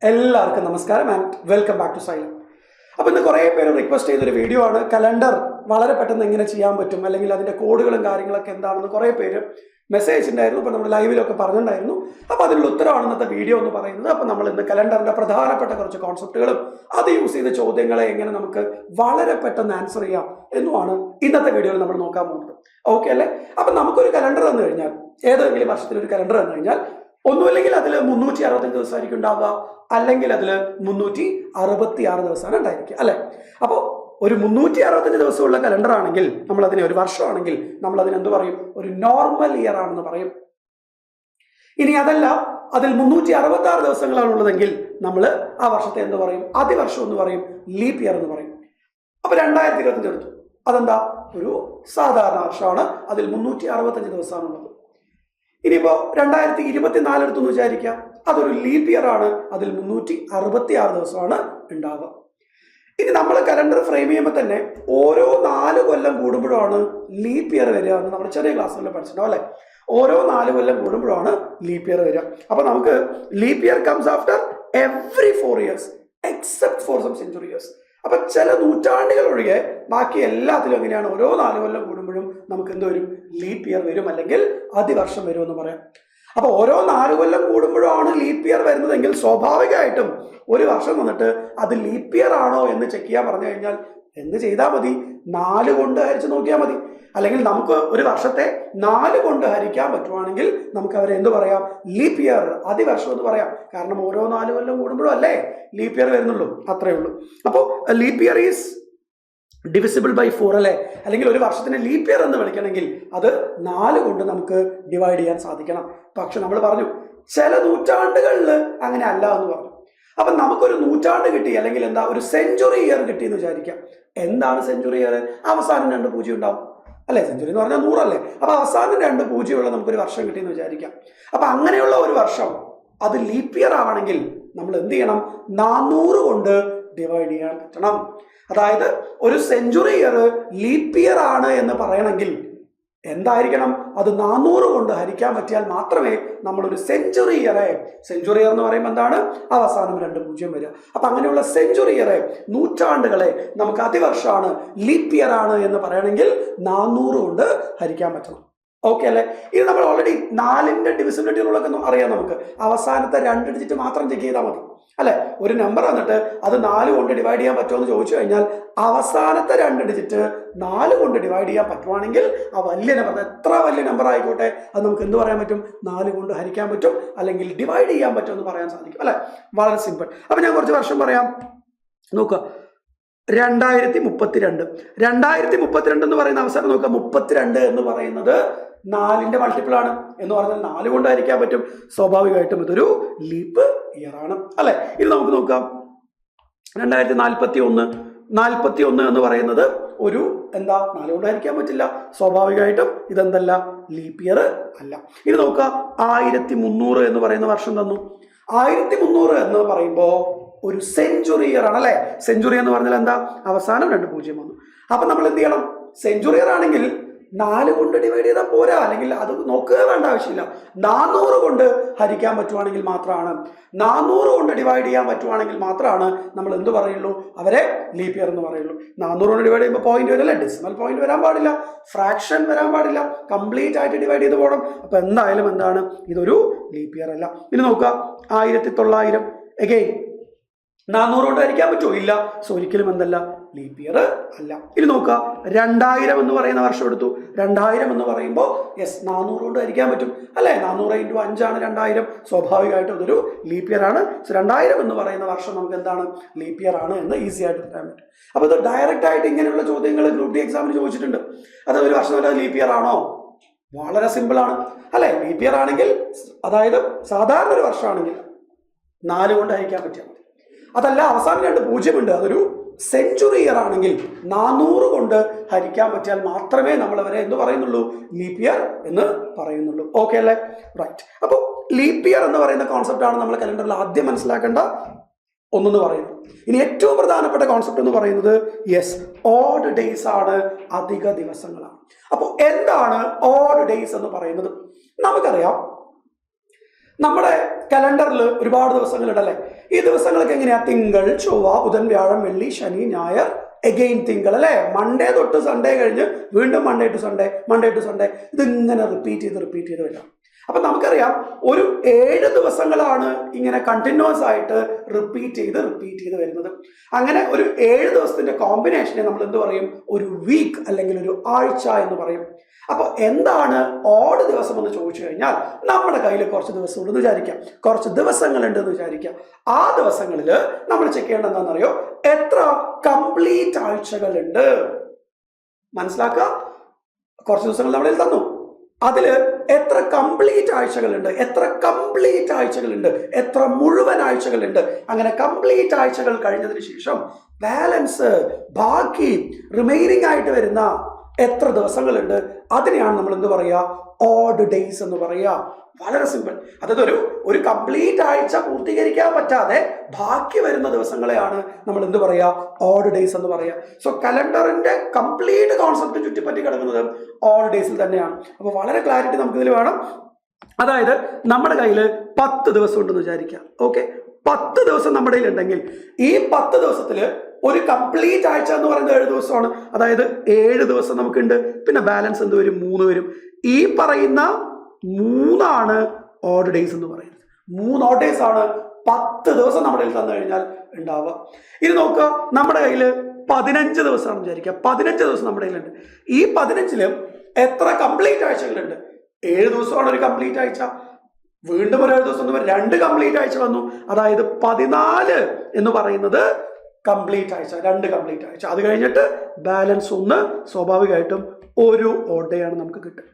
എല്ലാവർക്കും നമസ്കാരം and welcome back to Xylem. അപ്പോൾ ഇന്ന് കുറേ പേര് റിക്വസ്റ്റ് ചെയ്തൊരു വീഡിയോ ആണ്. കലണ്ടർ വളരെ പെട്ടെന്ന് എങ്ങനെ ചെയ്യാൻ പറ്റും, അല്ലെങ്കിൽ അതിൻ്റെ കോഡുകളും കാര്യങ്ങളൊക്കെ എന്താണെന്ന് കുറേ പേര് മെസ്സേജ് ഉണ്ടായിരുന്നു. അപ്പോൾ നമ്മൾ ലൈവിലൊക്കെ പറഞ്ഞിട്ടുണ്ടായിരുന്നു. അപ്പോൾ അതിനുള്ള ഉത്തരവാണ് ഇന്നത്തെ വീഡിയോ എന്ന് പറയുന്നത്. അപ്പോൾ നമ്മൾ ഇന്ന് കലണ്ടറിൻ്റെ പ്രധാനപ്പെട്ട കുറച്ച് കോൺസെപ്റ്റുകളും അത് യൂസ് ചെയ്ത ചോദ്യങ്ങളെ എങ്ങനെ നമുക്ക് വളരെ പെട്ടെന്ന് ആൻസർ ചെയ്യാം എന്നുമാണ് ഇന്നത്തെ വീഡിയോയിൽ നമ്മൾ നോക്കാൻ പോകുന്നത്. ഓക്കെ അല്ലേ? അപ്പം നമുക്കൊരു കലണ്ടർ തന്നു കഴിഞ്ഞാൽ, ഏതെങ്കിലും വർഷത്തിലൊരു കലണ്ടർ തന്നു കഴിഞ്ഞാൽ ഒന്നുമില്ലെങ്കിൽ അതിൽ 365 ദിവസമായിരിക്കും ഉണ്ടാവുക, അല്ലെങ്കിൽ അതിൽ 366 ദിവസമാണ് ഉണ്ടായിരിക്കുക അല്ലെ. അപ്പോൾ ഒരു 365 ദിവസമുള്ള കലണ്ടർ ആണെങ്കിൽ നമ്മൾ അതിനെ, ഒരു വർഷമാണെങ്കിൽ നമ്മൾ അതിന് എന്ത് പറയും? ഒരു നോർമൽ ഇയർ ആണെന്ന് പറയും. ഇനി അതല്ല, അതിൽ 366 ദിവസങ്ങളാണ് ഉള്ളതെങ്കിൽ നമ്മൾ ആ വർഷത്തെ എന്ത് പറയും? അതിവർഷം എന്ന് പറയും, ലീപ്പ് ഇയർ എന്ന് പറയും. അപ്പൊ 2025 എടുത്തു, അതെന്താ? ഒരു സാധാരണ വർഷമാണ്, അതിൽ 365 ദിവസമാണുള്ളത്. ഇനിയിപ്പോ 2024 എടുത്തെന്ന് വിചാരിക്കാം, അതൊരു ലീപ്പ് ഇയർ ആണ്, അതിൽ 366 ദിവസമാണ് ഉണ്ടാവുക. ഇനി നമ്മൾ കലണ്ടർ ഫ്രെയിം ചെയ്യുമ്പോൾ തന്നെ ഓരോ 4 കൊല്ലം കൂടുമ്പോഴാണ് ലീപ്പ് ഇയർ വരിക എന്ന് നമ്മൾ ചെറിയ ക്ലാസ്സുകളിൽ പഠിച്ചിട്ടുണ്ടോ അല്ലെ? ഓരോ 4 കൊല്ലം കൂടുമ്പോഴാണ് ലീപ്പ് ഇയർ വരിക. അപ്പൊ നമുക്ക് leap year comes after every 4 years except for some century years. അപ്പൊ ചില നൂറ്റാണ്ടുകൾ ഒഴികെ ബാക്കി എല്ലാത്തിലും എങ്ങനെയാണ്? ഓരോ 4 കൊല്ലം കൂടുമ്പോഴും നമുക്ക് എന്ത് വരും? ലീപ്പ് ഇയർ വരും, അല്ലെങ്കിൽ അതിവർഷം വരും എന്ന് പറയാം. അപ്പൊ ഓരോ 4 കൊല്ലം കൂടുമ്പോഴാണ് ലീപ്പ് ഇയർ വരുന്നതെങ്കിൽ സ്വാഭാവികമായിട്ടും ഒരു വർഷം വന്നിട്ട് അത് ലീപ്പ് ഇയർ ആണോ എന്ന് ചെക്ക് ചെയ്യാൻ പറഞ്ഞു കഴിഞ്ഞാൽ എന്ത് ചെയ്താൽ മതി? 4 കൊണ്ട് ഹരിച്ച് നോക്കിയാൽ മതി. അല്ലെങ്കിൽ നമുക്ക് ഒരു വർഷത്തെ 4 കൊണ്ട് ഹരിക്കാൻ പറ്റുവാണെങ്കിൽ നമുക്ക് അവരെ എന്ത് പറയാം? ലീപ്പ് ഇയർ, അതിവർഷം എന്ന് പറയാം. കാരണം ഓരോ 4 കൊല്ലം കൂടുമ്പോഴും അല്ലേ ലീപ്പ് ഇയർ വരുന്നുള്ളൂ, അത്രേ ഉള്ളൂ. അപ്പോൾ leap year is divisible by 4 അല്ലേ? അല്ലെങ്കിൽ ഒരു വർഷത്തിന് ലീപ്പ് ഇയർ എന്ന് വിളിക്കണമെങ്കിൽ അത് 4 കൊണ്ട് നമുക്ക് ഡിവൈഡ് ചെയ്യാൻ സാധിക്കണം. പക്ഷെ നമ്മൾ പറഞ്ഞു ചില നൂറ്റാണ്ടുകളിൽ അങ്ങനെ അല്ല എന്ന് പറഞ്ഞു. അപ്പൊ നമുക്കൊരു നൂറ്റാണ്ട് കിട്ടി, അല്ലെങ്കിൽ എന്താ, ഒരു സെഞ്ചുറി ഇയർ കിട്ടി എന്ന് വിചാരിക്കാം. എന്താണ് സെഞ്ചുറി ഇയർ? അവസാനം 2 പൂജ്യം ഉണ്ടാവും അല്ലെ? സെഞ്ചുറി എന്ന് പറഞ്ഞാൽ 100 അല്ലേ? അപ്പൊ അവസാനം 2 പൂജ്യമുള്ള നമുക്കൊരു വർഷം കിട്ടിയെന്ന് വിചാരിക്കാം. അപ്പൊ അങ്ങനെയുള്ള ഒരു വർഷം അത് ലീപ്പ് ഇയർ ആവണമെങ്കിൽ നമ്മൾ എന്ത് ചെയ്യണം? 400 കൊണ്ട് ഡിവൈഡ് ചെയ്യാൻ പറ്റണം. അതായത് ഒരു സെഞ്ചുറി ഇയർ ലീപ്പ് ഇയർ ആണ് എന്ന് പറയണമെങ്കിൽ എന്തായിരിക്കണം? അത് 400 കൊണ്ട് ഹരിക്കാൻ പറ്റിയാൽ മാത്രമേ നമ്മളൊരു സെഞ്ചുറി ഇയർ എന്ന് പറയുമ്പോൾ എന്താണ്? അവസാനം 2 പൂജ്യം വരിക. അപ്പൊ അങ്ങനെയുള്ള സെഞ്ചുറി ഇയറെ, നൂറ്റാണ്ടുകളെ നമുക്ക് അതിവർഷമാണ്, ലീപ്പ് ഇയർ ആണ് എന്ന് പറയണമെങ്കിൽ 400 കൊണ്ട് ഹരിക്കാൻ പറ്റണം. ഓക്കെ അല്ലെ? ഇത് നമ്മൾ ഓൾറെഡി 4ന്റെ ഡിവിസിബിലിറ്റി റൂളൊക്കെ അറിയാം. നമുക്ക് അവസാനത്തെ 2 ഡിജിറ്റ് മാത്രം ചെക്ക് ചെയ്താൽ മതി അല്ലെ? ഒരു നമ്പർ വന്നിട്ട് അത് 4 കൊണ്ട് ഡിവൈഡ് ചെയ്യാൻ പറ്റുമോ എന്ന് ചോദിച്ചു കഴിഞ്ഞാൽ അവസാനത്തെ 2 ഡിജിറ്റ് 4 കൊണ്ട് ഡിവൈഡ് ചെയ്യാൻ പറ്റുവാണെങ്കിൽ ആ വലിയ നമ്പർ, എത്ര വലിയ നമ്പർ ആയിക്കോട്ടെ, അത് നമുക്ക് എന്ത് പറയാൻ പറ്റും? 4 കൊണ്ട് ഹരിക്കാൻ പറ്റും, അല്ലെങ്കിൽ ഡിവൈഡ് ചെയ്യാൻ പറ്റും എന്ന് പറയാൻ സാധിക്കും അല്ലെ? വളരെ സിമ്പിൾ. അപ്പൊ ഞാൻ കുറച്ച് വർഷം പറയാം. നോക്കുക, 2032 എന്ന് പറയുന്ന അവസരം നോക്കുക. 32 എന്ന് പറയുന്നത് 4ന്റെ മൾട്ടിപ്പിൾ ആണ് എന്ന് പറഞ്ഞാൽ 4 കൊണ്ട് ഹരിക്കാൻ പറ്റും. സ്വാഭാവികമായിട്ടും ഇതൊരു ലീപ്പ് ഇയർ ആണ് അല്ലെ? ഇത് നമുക്ക് നോക്കാം. 2041 എന്ന് പറയുന്നത് ഒരു എന്താ? 4 കൊണ്ട് ഹരിക്കാൻ പറ്റില്ല. സ്വാഭാവികമായിട്ടും ഇതെന്തല്ല? ലീപ്പ് ഇയർ അല്ല. ഇത് നോക്കുക, 1300 എന്ന് പറയുന്ന വർഷം തന്നു. 1300 എന്ന് പറയുമ്പോ ഒരു സെഞ്ചുറി ഇയർ ആണ് അല്ലെ? സെഞ്ചുറി എന്ന് പറഞ്ഞാൽ എന്താ? അവസാനം 2 പൂജ്യം വന്നു. അപ്പൊ നമ്മൾ എന്ത് ചെയ്യണം? സെഞ്ചുറി ഇയർ ആണെങ്കിൽ 4 കൊണ്ട് ഡിവൈഡ് ചെയ്താൽ പോരാ, അല്ലെങ്കിൽ അത് നോക്കുക വേണ്ട ആവശ്യമില്ല. 400 കൊണ്ട് ഹരിക്കാൻ പറ്റുവാണെങ്കിൽ മാത്രമാണ്, 400 കൊണ്ട് ഡിവൈഡ് ചെയ്യാൻ പറ്റുവാണെങ്കിൽ മാത്രമാണ് നമ്മൾ എന്ത് പറയുള്ളൂ? അവരെ ലീപ്പ് ഇയർ എന്ന് പറയുള്ളൂ. 400 കൊണ്ട് ഡിവൈഡ് ചെയ്യുമ്പോൾ പോയിന്റ് വരില്ല, ഡെസിമൽ പോയിന്റ് വരാൻ പാടില്ല, ഫ്രാക്ഷൻ വരാൻ പാടില്ല, കംപ്ലീറ്റ് ആയിട്ട് ഡിവൈഡ് ചെയ്ത് പോകണം. അപ്പൊ എന്തായാലും എന്താണ്? ഇതൊരു ലീപ്പ് ഇയർ അല്ല. ഇനി നോക്കുക, 1900 അഗൈൻ 400 കൊണ്ട് ഹരിക്കാൻ പറ്റുമോ? ഇല്ല. സോ ഒരിക്കലും എന്തല്ല? ലീപ്പ് ഇയർ അല്ല. ഇനി നോക്കുക, 2000 എന്ന് പറയുന്ന വർഷം എടുത്തു. 2000 എന്ന് പറയുമ്പോൾ 400 കൊണ്ട് ഹരിക്കാൻ പറ്റും അല്ലെ? 400 × 5 ആണ് 2000. സ്വാഭാവികമായിട്ടും അതൊരു ലീപ്പ് ഇയർ ആണ്. സോ 2000 എന്ന് പറയുന്ന വർഷം നമുക്ക് എന്താണ്? ലീപ്പ് ഇയർ ആണ് എന്ന് ഈസി ആയിട്ട് പറയാൻ പറ്റും. അപ്പൊ ഇത് ഡയറക്റ്റ് ആയിട്ട് ഇങ്ങനെയുള്ള ചോദ്യങ്ങൾ ഗ്രൂപ്പ് ഡി എക്സാമിന് ചോദിച്ചിട്ടുണ്ട്. അത് ഒരു വർഷം വരെ ലീപ്പ് ഇയർ ആണോ? വളരെ സിമ്പിൾ ആണ് അല്ലെ? ലീപ്പ് ഇയർ ആണെങ്കിൽ, അതായത് സാധാരണ ഒരു വർഷമാണെങ്കിൽ 4 കൊണ്ട് ഹരിക്കാൻ പറ്റിയാൽ മതി. അതല്ല, അവസാനം 2 പൂജ്യമുണ്ട്, അതൊരു സെഞ്ചുറി ഇയർ ആണെങ്കിൽ 400 കൊണ്ട് ഹരിക്കാൻ പറ്റിയാൽ മാത്രമേ നമ്മൾ അവരെ എന്ത് പറയുന്നുള്ളൂ? ലീപ്പ് ഇയർ എന്ന് പറയുന്നുള്ളൂ. ഓക്കെ അല്ലേ? റൈറ്റ്. അപ്പോൾ ലീപ്പ് ഇയർ എന്ന് പറയുന്ന കോൺസെപ്റ്റ് ആണ് നമ്മൾ കലണ്ടറിൽ ആദ്യം മനസ്സിലാക്കേണ്ട ഒന്നെന്ന് പറയുന്നത്. ഇനി ഏറ്റവും പ്രധാനപ്പെട്ട കോൺസെപ്റ്റ് എന്ന് പറയുന്നത് ഓഡ് ഡേയ്സ് ആണ്, അധിക ദിവസങ്ങളാണ്. അപ്പോൾ എന്താണ് ഓഡ് ഡേയ്സ് എന്ന് പറയുന്നത്? നമുക്കറിയാം നമ്മുടെ കലണ്ടറിൽ ഒരുപാട് ദിവസങ്ങളുണ്ട് അല്ലേ? ഈ ദിവസങ്ങളൊക്കെ എങ്ങനെയാ? തിങ്കൾ, ചൊവ്വ, ബുധൻ, വ്യാഴം, വെള്ളി, ശനി, ഞായർ, എഗെയിൻ തിങ്കൾ അല്ലേ? മൺഡേ തൊട്ട് സൺഡേ കഴിഞ്ഞ് വീണ്ടും മൺഡേ ടു സൺഡേ ഇതിങ്ങനെ റിപ്പീറ്റ് ചെയ്ത് വരാം. അപ്പൊ നമുക്കറിയാം ഒരു 7 ദിവസങ്ങളാണ് ഇങ്ങനെ കണ്ടിന്യൂസ് ആയിട്ട് റിപ്പീറ്റ് ചെയ്ത് വരുന്നത്. അങ്ങനെ ഒരു 7 ദിവസത്തിന്റെ കോമ്പിനേഷനെ നമ്മൾ എന്ത് പറയും? ഒരു വീക്ക് അല്ലെങ്കിൽ ഒരു ആഴ്ച എന്ന് പറയും. അപ്പൊ എന്താണ് ഓഡ് ദിവസം എന്ന് ചോദിച്ചു കഴിഞ്ഞാൽ, നമ്മുടെ കയ്യിൽ കുറച്ച് ദിവസമുണ്ടെന്ന് വിചാരിക്കാം, കുറച്ച് ദിവസങ്ങളുണ്ടെന്ന് വിചാരിക്കാം. ആ ദിവസങ്ങളിൽ നമ്മൾ ചെക്ക് ചെയ്യേണ്ടത് എന്താണെന്നറിയോ? എത്ര കംപ്ലീറ്റ് ആഴ്ചകളുണ്ട്. മനസ്സിലാക്കുക, കുറച്ച് ദിവസങ്ങൾ നമ്മുടെ കയ്യിൽ തന്നു, അതില് എത്ര കംപ്ലീറ്റ് ആഴ്ചകളുണ്ട്, എത്ര മുഴുവൻ ആഴ്ചകളുണ്ട്. അങ്ങനെ കംപ്ലീറ്റ് ആഴ്ചകൾ കഴിഞ്ഞതിന് ശേഷം ബാലൻസ്, ബാക്കി റിമൈനിങ് ആയിട്ട് വരുന്ന എത്ര ദിവസങ്ങളുണ്ട്, അതിനെയാണ് നമ്മൾ എന്ത് പറയുക? ഓഡ് ഡേയ്സ് എന്ന് പറയുക. വളരെ സിമ്പിൾ. അതായത് ഒരു കംപ്ലീറ്റ് ആഴ്ച പൂർത്തീകരിക്കാൻ പറ്റാതെ ബാക്കി വരുന്ന ദിവസങ്ങളെയാണ് നമ്മൾ എന്ത് പറയുക? ഓഡ് ഡേയ്സ് എന്ന് പറയുക. സോ കലണ്ടറിന്റെ കംപ്ലീറ്റ് കോൺസെപ്റ്റ് ചുറ്റിപ്പറ്റി കിടക്കുന്നത് ഓഡ് ഡേയ്സിൽ തന്നെയാണ്. അപ്പോൾ വളരെ ക്ലാരിറ്റി നമുക്കിതിൽ വേണം. അതായത് നമ്മുടെ കയ്യിൽ 10 ദിവസം ഉണ്ടെന്ന് വിചാരിക്കാം. ഓക്കെ, 10 ദിവസം നമ്മുടെ കയ്യിൽ ഉണ്ടെങ്കിൽ ഈ 10 ദിവസത്തിൽ ഒരു കംപ്ലീറ്റ് ആഴ്ച എന്ന് പറയുന്നത് 7 ദിവസമാണ്. അതായത് 7 ദിവസം നമുക്കുണ്ട്. പിന്നെ ബാലൻസ് എന്ത് വരും? 3 വരും. ഈ പറയുന്ന 3 ഓഡ് ഡേയ്സ് എന്ന് പറയുന്നത്. 3 ഓഡ് ഡേയ്സ് ആണ് 10 ദിവസം നമ്മുടെ കയ്യിൽ തന്നു കഴിഞ്ഞാൽ ഉണ്ടാവുക. ഇത് നോക്കുക, നമ്മുടെ കയ്യിൽ 15 ദിവസമാണ് വിചാരിക്കുക. 15 ദിവസം നമ്മുടെ കയ്യിലുണ്ട്. ഈ 15ലും എത്ര കംപ്ലീറ്റ് ആഴ്ചകളുണ്ട്? 7 ദിവസമാണ് ഒരു കംപ്ലീറ്റ് ആഴ്ച. വീണ്ടും ഒരു 7 ദിവസം 2 കംപ്ലീറ്റ് ആഴ്ച വന്നു. അതായത് 14 എന്ന് പറയുന്നത് കംപ്ലീറ്റ് ആഴ്ച, 2 കംപ്ലീറ്റ് ആഴ്ച. അത് കഴിഞ്ഞിട്ട് ബാലൻസ് 1, സ്വാഭാവികമായിട്ടും ഒരു ഓഡ് ഡേ ആണ് നമുക്ക് കിട്ടുക.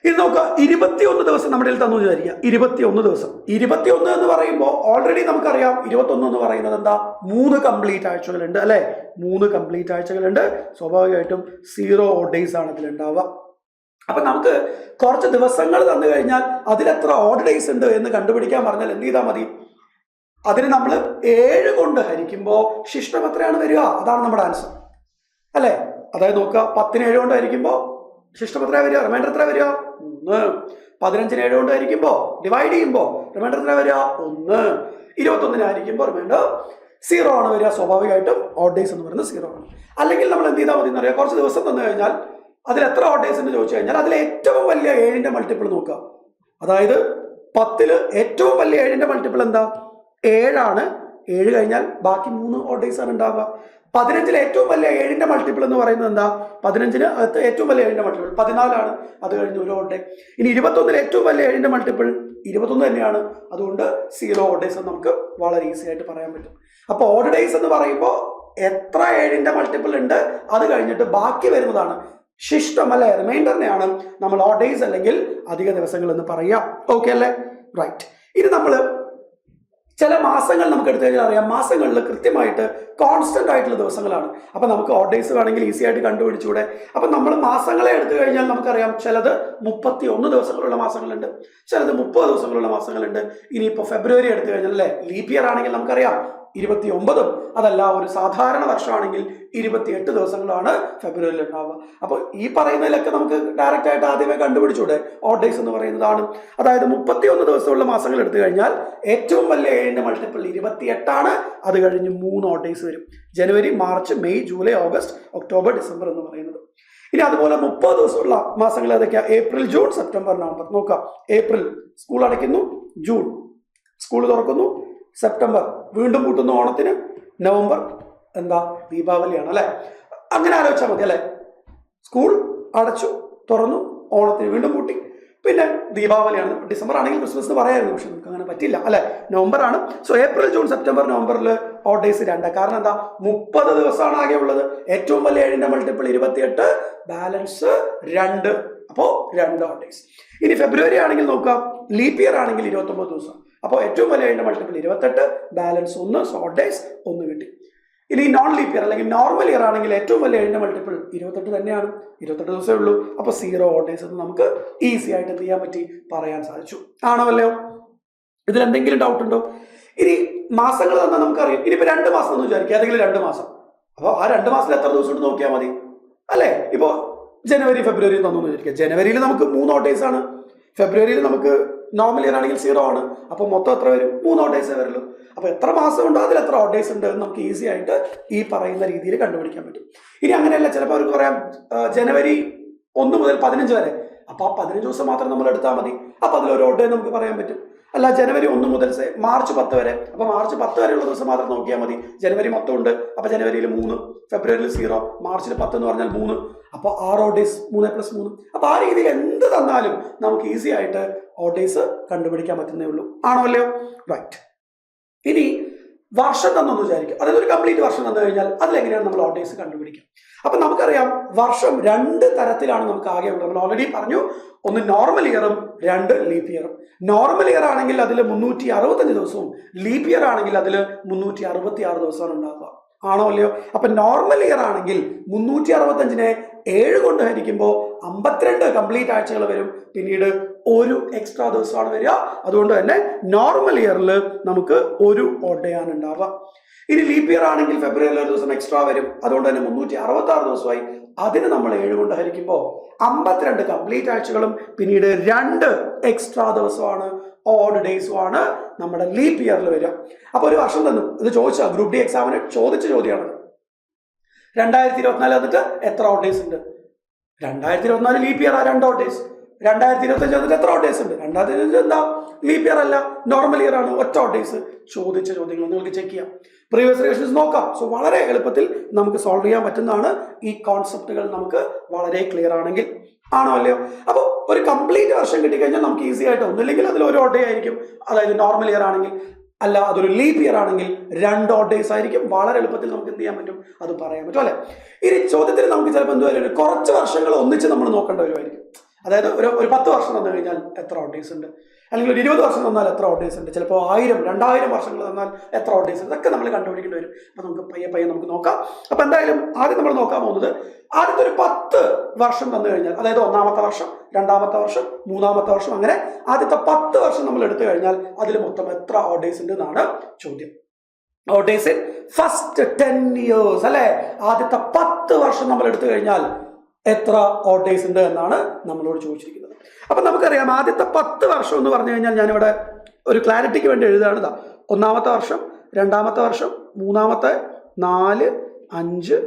ഇത് നോക്കുക, 21 ദിവസം നമ്മുടെ കയ്യിൽ തന്നു വിചാരിക്കുക. 21 ദിവസം. 21 എന്ന് പറയുമ്പോൾ ഓൾറെഡി നമുക്കറിയാം 21 എന്ന് പറയുന്നത് എന്താ? 3 കംപ്ലീറ്റ് ആഴ്ചകളുണ്ട് അല്ലെ? 3 കംപ്ലീറ്റ് ആഴ്ചകളുണ്ട്. സ്വാഭാവികമായിട്ടും 0 ഓഡ് ഡേയ്സ് ആണ് ഇതിലുണ്ടാവുക. അപ്പൊ നമുക്ക് കുറച്ച് ദിവസങ്ങൾ തന്നു കഴിഞ്ഞാൽ അതിലെത്ര ഓഡ് ഡേയ്സ് ഉണ്ട് എന്ന് കണ്ടുപിടിക്കാൻ പറഞ്ഞാൽ എന്ത് ചെയ്താൽ മതി? അതിന് നമ്മൾ 7 കൊണ്ട് ഹരിക്കുമ്പോൾ ശിഷ്ടം എത്രയാണ് വരിക? അതാണ് നമ്മുടെ ആൻസർ അല്ലെ? അതായത് നോക്കുക, 10ന് 7 കൊണ്ട് ഹരിക്കുമ്പോൾ ശിഷ്ടം എത്ര വരിക? റിമൈൻഡർ എത്ര വരിക? 1. 15ന് 7 കൊണ്ട് ഹരിക്കുമ്പോൾ ഡിവൈഡ് ചെയ്യുമ്പോൾ റിമൈൻഡർ എത്ര വരിക? 1. 21ന് ഹരിക്കുമ്പോൾ റിമൈൻഡർ 0 ആണ് വരിക. സ്വാഭാവികമായിട്ടും ഓഡ് ഡേയ്സ് എന്ന് പറയുന്നത് 0 ആണ്. അല്ലെങ്കിൽ നമ്മൾ എന്ത് ചെയ്താൽ മതി എന്നറിയാം? കുറച്ച് ദിവസം തന്നു കഴിഞ്ഞാൽ അതിൽ എത്ര ഓഡ് ഡേയ്സ് എന്ന് ചോദിച്ചു കഴിഞ്ഞാൽ അതിൽ ഏറ്റവും വലിയ 7ന്റെ മൾട്ടിപ്പിൾ നോക്കുക. അതായത് 10ല് ഏറ്റവും വലിയ 7ന്റെ മൾട്ടിപ്പിൾ എന്താ? 7 ആണ്. 7 കഴിഞ്ഞാൽ ബാക്കി 3 ഓഡ് ഡേയ്സ് ആണ് ഉണ്ടാവുക. 15ൽ ഏറ്റവും വലിയ 7ന്റെ മൾട്ടിപ്പിൾ എന്ന് പറയുന്നത് എന്താ? 15ന് അകത്ത് ഏറ്റവും വലിയ 7ന്റെ മൾട്ടിപ്പിൾ 14 ആണ്. അത് കഴിഞ്ഞ് ഒരു ഓഡ് ഡേ. ഇനി 21ൽ ഏറ്റവും വലിയ 7ന്റെ മൾട്ടിപ്പിൾ 21 തന്നെയാണ്. അതുകൊണ്ട് 0 ഓഡ് ഡേയ്സ് എന്ന് നമുക്ക് വളരെ ഈസി ആയിട്ട് പറയാൻ പറ്റും. അപ്പോൾ ഓഡ് ഡേയ്സ് എന്ന് പറയുമ്പോൾ എത്ര 7ന്റെ മൾട്ടിപ്പിൾ ഉണ്ട് അത് കഴിഞ്ഞിട്ട് ബാക്കി വരുന്നതാണ് ശിഷ്ടം അല്ലെ? റിമൈൻഡറിനെയാണ് നമ്മൾ ഓഡ് ഡേയ്സ് അല്ലെങ്കിൽ അധിക ദിവസങ്ങൾ എന്ന് പറയാം. ഓക്കെ അല്ലേ? റൈറ്റ്. ഇനി നമ്മൾ ചില മാസങ്ങൾ നമുക്ക് എടുത്തു കഴിഞ്ഞാൽ അറിയാം, മാസങ്ങളിൽ കൃത്യമായിട്ട് കോൺസ്റ്റന്റ് ആയിട്ടുള്ള ദിവസങ്ങളാണ്. അപ്പൊ നമുക്ക് ഓഡ് ഡേയ്സ് വേണമെങ്കിൽ ഈസി ആയിട്ട് കണ്ടുപിടിച്ചൂടെ? അപ്പൊ നമ്മൾ മാസങ്ങളെ എടുത്തു കഴിഞ്ഞാൽ നമുക്കറിയാം ചിലത് 31 ദിവസങ്ങളുള്ള മാസങ്ങളുണ്ട്, ചിലത് 30 ദിവസങ്ങളുള്ള മാസങ്ങളുണ്ട്. ഇനിയിപ്പോൾ ഫെബ്രുവരി എടുത്തു കഴിഞ്ഞാൽ അല്ലേ, ലീപ് ഇയർ ആണെങ്കിൽ നമുക്കറിയാം 29ഉം, അതല്ല ഒരു സാധാരണ വർഷമാണെങ്കിൽ 28 ദിവസങ്ങളാണ് ഫെബ്രുവരിയിൽ ഉണ്ടാവുക. അപ്പോൾ ഈ പറയുന്നതിലൊക്കെ നമുക്ക് ഡയറക്റ്റ് ആയിട്ട് ആദ്യമേ കണ്ടുപിടിച്ചൂടെ? ഓഡ് ഡേയ്സ് എന്ന് പറയുന്നതാണ്. അതായത് 31 ദിവസമുള്ള മാസങ്ങൾ എടുത്തു കഴിഞ്ഞാൽ ഏറ്റവും വലിയ 7ന്റെ മൾട്ടിപ്പിൾ 28 ആണ്. അത് കഴിഞ്ഞ് 3 ഓഡ് ഡേയ്സ് വരും. January, March, May, July, August, October, December എന്ന് പറയുന്നത്. ഇനി അതുപോലെ 30 ദിവസമുള്ള മാസങ്ങൾ ഏതൊക്കെയാ? April, June, September, November. നോക്കാം, ഏപ്രിൽ സ്കൂൾ അടയ്ക്കുന്നു, ജൂൺ സ്കൂൾ തുറക്കുന്നു, സെപ്റ്റംബർ വീണ്ടും പൂട്ടുന്നു ഓണത്തിന്, നവംബർ എന്താ? ദീപാവലിയാണ് അല്ലെ? അങ്ങനെ ആലോചിച്ചാൽ മതി അല്ലെ? സ്കൂൾ അടച്ചു, തുറന്നു, ഓണത്തിന് വീണ്ടും പൂട്ടി, പിന്നെ ദീപാവലിയാണ്. ഡിസംബർ ആണെങ്കിൽ ക്രിസ്മസ് പറയായിരുന്നു, പക്ഷെ നമുക്ക് അങ്ങനെ പറ്റില്ല അല്ലെ? നവംബർ ആണ്. സോ ഏപ്രിൽ, ജൂൺ, സെപ്റ്റംബർ, നവംബറിൽ ഓഡ് ഡേയ്സ് 2. കാരണം എന്താ? 30 ദിവസമാണ് ആകെ ഉള്ളത്. ഏറ്റവും വലിയ 7ന്റെ മൾട്ടിപ്പിൾ 28, ബാലൻസ് 2. അപ്പോൾ 2 ഓഡ് ഡേയ്സ്. ഇനി ഫെബ്രുവരി ആണെങ്കിൽ നോക്കാം, ലീപ് ഇയർ ആണെങ്കിൽ 29 ദിവസം. അപ്പോൾ ഏറ്റവും വലിയ 7ന്റെ മൾട്ടിപ്പിൾ 28, ബാലൻസ് 1, ഓഡ് ഡേയ്സ് 1 കിട്ടി. ഇനി നോൺ ലീപ് ഇയർ അല്ലെങ്കിൽ നോർമൽ ഇയർ ആണെങ്കിൽ ഏറ്റവും വലിയ 7ന്റെ മൾട്ടിപ്പിൾ 28 തന്നെയാണ്. 28 ദിവസമേ ഉള്ളൂ. അപ്പോൾ 0 ഓഡ് ഡേയ്സ് എന്ന് നമുക്ക് ഈസി ആയിട്ട് എന്ത് ചെയ്യാൻ പറ്റി? പറയാൻ സാധിച്ചു. ആണോ അല്ലയോ? ഇതിൽ എന്തെങ്കിലും ഡൗട്ട് ഉണ്ടോ? ഇനി മാസങ്ങൾ തന്നെ നമുക്കറിയാം. ഇനിയിപ്പോൾ 2 മാസം എന്ന് വിചാരിക്കുക, ഏതെങ്കിലും 2 മാസം. അപ്പോൾ ആ 2 മാസത്തിൽ എത്ര ദിവസം ഉണ്ട് നോക്കിയാൽ മതി അല്ലേ? ഇപ്പോൾ ജനുവരി, ഫെബ്രുവരി തന്നു വിചാരിക്കുക. ജനുവരിയിൽ നമുക്ക് 3 ഓഡ് ഡേയ്സ് ആണ്. ഫെബ്രുവരിയിൽ നമുക്ക് നോർമൽ ഇയർ ആണെങ്കിൽ 0 ആണ്. അപ്പോൾ മൊത്തം എത്ര വരും? 3 ഓഡ് ഡേയ്സേ വരുള്ളൂ. അപ്പോൾ എത്ര മാസം ഉണ്ടോ അതിൽ എത്ര ഓഡ് ഡേയ്സ് ഉണ്ട് എന്ന് നമുക്ക് ഈസി ആയിട്ട് ഈ പറയുന്ന രീതിയിൽ കണ്ടുപിടിക്കാൻ പറ്റും. ഇനി അങ്ങനെയല്ല, ചിലപ്പോൾ അവർക്ക് പറയാം ജനുവരി 1 മുതൽ 15 വരെ, അപ്പോൾ ആ 15 ദിവസം മാത്രം നമ്മൾ എടുത്താൽ മതി. അപ്പോൾ അതിലൊരു ഓഡ് ഡേ നമുക്ക് പറയാൻ പറ്റും. അല്ല, ജനുവരി 1 മുതൽ മാർച്ച് 10 വരെ, അപ്പോൾ മാർച്ച് 10 വരെയുള്ള ദിവസം മാത്രം നോക്കിയാൽ മതി. ജനുവരി മൊത്തം ഉണ്ട്, അപ്പോൾ ജനുവരിയിൽ 3, ഫെബ്രുവരിയിൽ 0, മാർച്ചിൽ 10 എന്ന് പറഞ്ഞാൽ 3, അപ്പോൾ 6 ഓഡ് ഡേയ്സ്, 3+3. അപ്പോൾ ആ രീതിയിൽ എന്ത് തന്നാലും നമുക്ക് ഈസി ആയിട്ട് ഓഡ് ഡേയ്സ് കണ്ടുപിടിക്കാൻ പറ്റുന്നേ ഉള്ളൂ. ആണോ അല്ലയോ? റൈറ്റ്. ഇനി വർഷം തന്നെന്ന് വിചാരിക്കും, അതായത് ഒരു കംപ്ലീറ്റ് വർഷം തന്നു കഴിഞ്ഞാൽ അതിലെങ്ങനെയാണ് നമ്മൾ ഓഡ് ഡേയ്സ് കണ്ടുപിടിക്കുക? അപ്പം നമുക്കറിയാം വർഷം 2 തരത്തിലാണ് നമുക്ക് ആകെ ഉള്ളത്. നമ്മൾ ഓൾറെഡി പറഞ്ഞു, ഒന്ന് നോർമൽ ഇയറും 2 ലീപ്പ് ഇയറും. നോർമൽ ഇയർ ആണെങ്കിൽ അതിൽ 365 ദിവസവും, ലീപ്പ് ഇയർ ആണെങ്കിൽ അതിൽ 366 ദിവസമാണ് ഉണ്ടാകുക. ആണോ അല്ലയോ? അപ്പൊ നോർമൽ ഇയർ ആണെങ്കിൽ 365നെ 7 കൊണ്ട് ഹരിക്കുമ്പോൾ 52 കംപ്ലീറ്റ് ആഴ്ചകൾ വരും. പിന്നീട് 1 എക്സ്ട്രാ ദിവസമാണ് വരിക. അതുകൊണ്ട് തന്നെ നോർമൽ ഇയറിൽ നമുക്ക് 1 ഓഡ് ഡേ ആണ് ഉണ്ടാവുക. ഇനി ലീപ്പ് ഇയർ ആണെങ്കിൽ ഫെബ്രുവരിയിൽ 1 ദിവസം എക്സ്ട്രാ വരും. അതുകൊണ്ട് തന്നെ 366 ദിവസമായി. അതിന് നമ്മൾ 7 കൊണ്ട് ഹരിക്കുമ്പോൾ 52 കംപ്ലീറ്റ് ആഴ്ചകളും പിന്നീട് 2 എക്സ്ട്രാ ദിവസമാണ്, ഓഡ് ഡേയ്സുമാണ് നമ്മുടെ ലീപ്പ് ഇയറിൽ വരിക. അപ്പൊ ഒരു വർഷം തന്നു, ഇത് ചോദിച്ചാൽ ഗ്രൂപ്പ് ഡി എക്സാമിന് ചോദിച്ച ചോദ്യമാണ്. 2024 വന്നിട്ട് എത്ര ഓഡ് ഡേയ്സ് ഉണ്ട്? 2024 ലീപ്പ് ഇയർ ആ 2 ഓഡ് ഡേയ്സ്. 2025 വന്നിട്ട് എത്ര ഓഡ് ഡേയ്സ് ഉണ്ട്? 2025 എന്താ ലീപ്പ് ഇയർ അല്ല, നോർമൽ ഇയർ ആണ്, ഒറ്റ ഓഡ് ഡേയ്സ്. ചോദിച്ച ചോദ്യങ്ങൾ നിങ്ങൾക്ക് ചെക്ക് ചെയ്യാം, പ്രീവിയസ് റിവിഷൻസ് നോക്കാം. സോ വളരെ എളുപ്പത്തിൽ നമുക്ക് സോൾവ് ചെയ്യാൻ പറ്റുന്നതാണ്. ഈ കോൺസെപ്റ്റുകൾ നമുക്ക് വളരെ ക്ലിയർ ആണെങ്കിൽ. ആണോ അല്ലയോ? അപ്പോൾ ഒരു കംപ്ലീറ്റ് വർഷം കിട്ടിക്കഴിഞ്ഞാൽ നമുക്ക് ഈസി ആയിട്ട്, ഒന്നില്ലെങ്കിൽ അതിൽ 1 ഓഡ് ഡേ ആയിരിക്കും, അതായത് നോർമൽ ഇയർ ആണെങ്കിൽ. അല്ല, അതൊരു ലീപ്പ് ഇയർ ആണെങ്കിൽ 2 ഓഡ് ഡേയ്സ് ആയിരിക്കും. വളരെ എളുപ്പത്തിൽ നമുക്ക് എന്ത് ചെയ്യാൻ പറ്റും? അത് പറയാൻ പറ്റും അല്ലെ? ഇനി ചോദ്യത്തിൽ നമുക്ക് ചിലപ്പോൾ എന്തുവരും, കുറച്ച് വർഷങ്ങൾ ഒന്നിച്ച് നമ്മൾ നോക്കേണ്ട വരുമായിരിക്കും. അതായത് ഒരു 10 വർഷം തന്നു കഴിഞ്ഞാൽ എത്ര ഓഡ് ഡേയ്സ് ഉണ്ട്, അല്ലെങ്കിൽ ഒരു 20 വർഷം തന്നാൽ എത്ര ഓഡ് ഡേയ്സ് ഉണ്ട്, ചിലപ്പോൾ 1000, 2000 വർഷങ്ങൾ തന്നാൽ എത്ര ഓഡ് ഡേയ്സ് ഉണ്ട്, ഇതൊക്കെ നമ്മൾ കണ്ടുപിടിക്കേണ്ടി വരും. അപ്പോൾ നമുക്ക് പയ്യെ നമുക്ക് നോക്കാം. അപ്പോൾ എന്തായാലും ആദ്യം നമ്മൾ നോക്കാൻ പോകുന്നത്, ആദ്യത്തെ ഒരു 10 വർഷം തന്നു കഴിഞ്ഞാൽ, അതായത് 1ാമത്തെ വർഷം, 2ാമത്തെ വർഷം, 3ാമത്തെ വർഷം, അങ്ങനെ ആദ്യത്തെ 10 വർഷം നമ്മൾ എടുത്തു കഴിഞ്ഞാൽ അതിൽ മൊത്തം എത്ര ഓഡ് ഡേയ്സ് ഉണ്ട് എന്നാണ് ചോദ്യം. Odd days in first 10 years അല്ലെ, ആദ്യത്തെ 10 വർഷം നമ്മൾ എടുത്തു കഴിഞ്ഞാൽ എത്ര ഓഡ് ഡേയ്സ് ഉണ്ട് എന്നാണ് നമ്മളോട് ചോദിച്ചിരിക്കുന്നത്. അപ്പൊ നമുക്കറിയാം, ആദ്യത്തെ 10 വർഷം എന്ന് പറഞ്ഞു കഴിഞ്ഞാൽ ഞാനിവിടെ ഒരു ക്ലാരിറ്റിക്ക് വേണ്ടി എഴുതുകയാണ്. 1ാമത്തെ വർഷം, 2ാമത്തെ വർഷം, 3ാമത്തെ, 4, 5,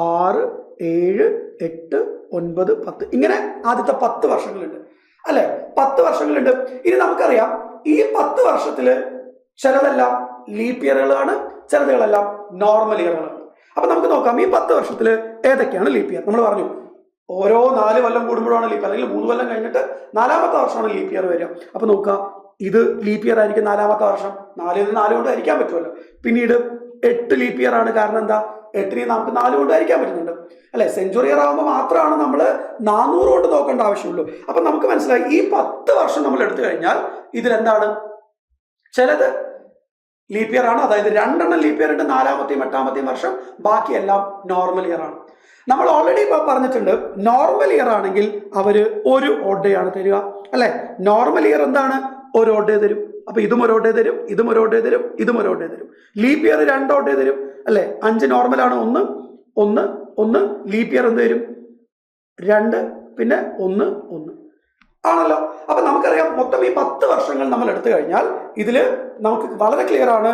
6, 7, 8, 9, 10, ഇങ്ങനെ ആദ്യത്തെ 10 വർഷങ്ങളുണ്ട് അല്ലെ, 10 വർഷങ്ങളുണ്ട്. ഇനി നമുക്കറിയാം ഈ 10 വർഷത്തില് ചിലതെല്ലാം ലീപ്പ് ഇയറുകളാണ്, ചിലതുകളെല്ലാം നോർമൽ ഇയറുകളാണ്. അപ്പൊ നമുക്ക് നോക്കാം ഈ 10 വർഷത്തില് ഏതൊക്കെയാണ് ലീപ്പ് ഇയർ. നമ്മൾ പറഞ്ഞു ഓരോ 4 കൊല്ലം കൂടുമ്പോഴാണ് ലീപ്പ്, അല്ലെങ്കിൽ 3 കൊല്ലം കഴിഞ്ഞിട്ട് 4ാമത്തെ വർഷമാണ് ലീപ്പ് ഇയർ വരിക. അപ്പൊ നോക്കുക, ഇത് ലീപ്പ് ഇയർ ആയിരിക്കും 4ാമത്തെ വർഷം, 4 കൊണ്ട് ഹരിക്കാൻ പറ്റുമല്ലോ. പിന്നീട് 8 ലീപ്പ് ഇയർ ആണ്. കാരണം എന്താ, 8നെ നമുക്ക് 4 കൊണ്ട് ഹരിക്കാൻ പറ്റുന്നുണ്ട് അല്ലെ. സെഞ്ചുറി ഇയർ ആകുമ്പോൾ മാത്രമാണ് നമ്മൾ 400 കൊണ്ട് നോക്കേണ്ട ആവശ്യമുള്ളൂ. അപ്പൊ നമുക്ക് മനസ്സിലായി ഈ 10 വർഷം നമ്മൾ എടുത്തു കഴിഞ്ഞാൽ ഇതിലെന്താണ്, ചിലത് ലീപ്പ് ഇയർ ആണ്, അതായത് 2 ലീപ്പ് ഇയർ ഉണ്ട്, 4ാമത്തെയും 8ാമത്തെയും വർഷം, ബാക്കിയെല്ലാം നോർമൽ ഇയർ ആണ്. നമ്മൾ ഓൾറെഡി ഇപ്പൊ പറഞ്ഞിട്ടുണ്ട്, നോർമൽ ഇയർ ആണെങ്കിൽ അവര് 1 ഓഡ് ഡേ ആണ് തരിക അല്ലെ. നോർമൽ ഇയർ എന്താണ്, 1 ഓഡ് ഡേ തരും. അപ്പൊ ഇതും 1 ഓഡ് ഡേ തരും, ഇതും 1 ഓഡ് ഡേ തരും, ഇതും 1 ഓഡ് ഡേ തരും. ലീപ്പ് ഇയർ 2 ഓഡ് ഡേ തരും അല്ലെ. 5 നോർമൽ ആണ്, 1 ലീപ്പ് ഇയർ എന്ത് തരും, 2, പിന്നെ 1 ആണല്ലോ. അപ്പൊ നമുക്കറിയാം മൊത്തം ഈ 10 വർഷങ്ങൾ നമ്മൾ എടുത്തു കഴിഞ്ഞാൽ ഇതില് നമുക്ക് വളരെ ക്ലിയർ ആണ്,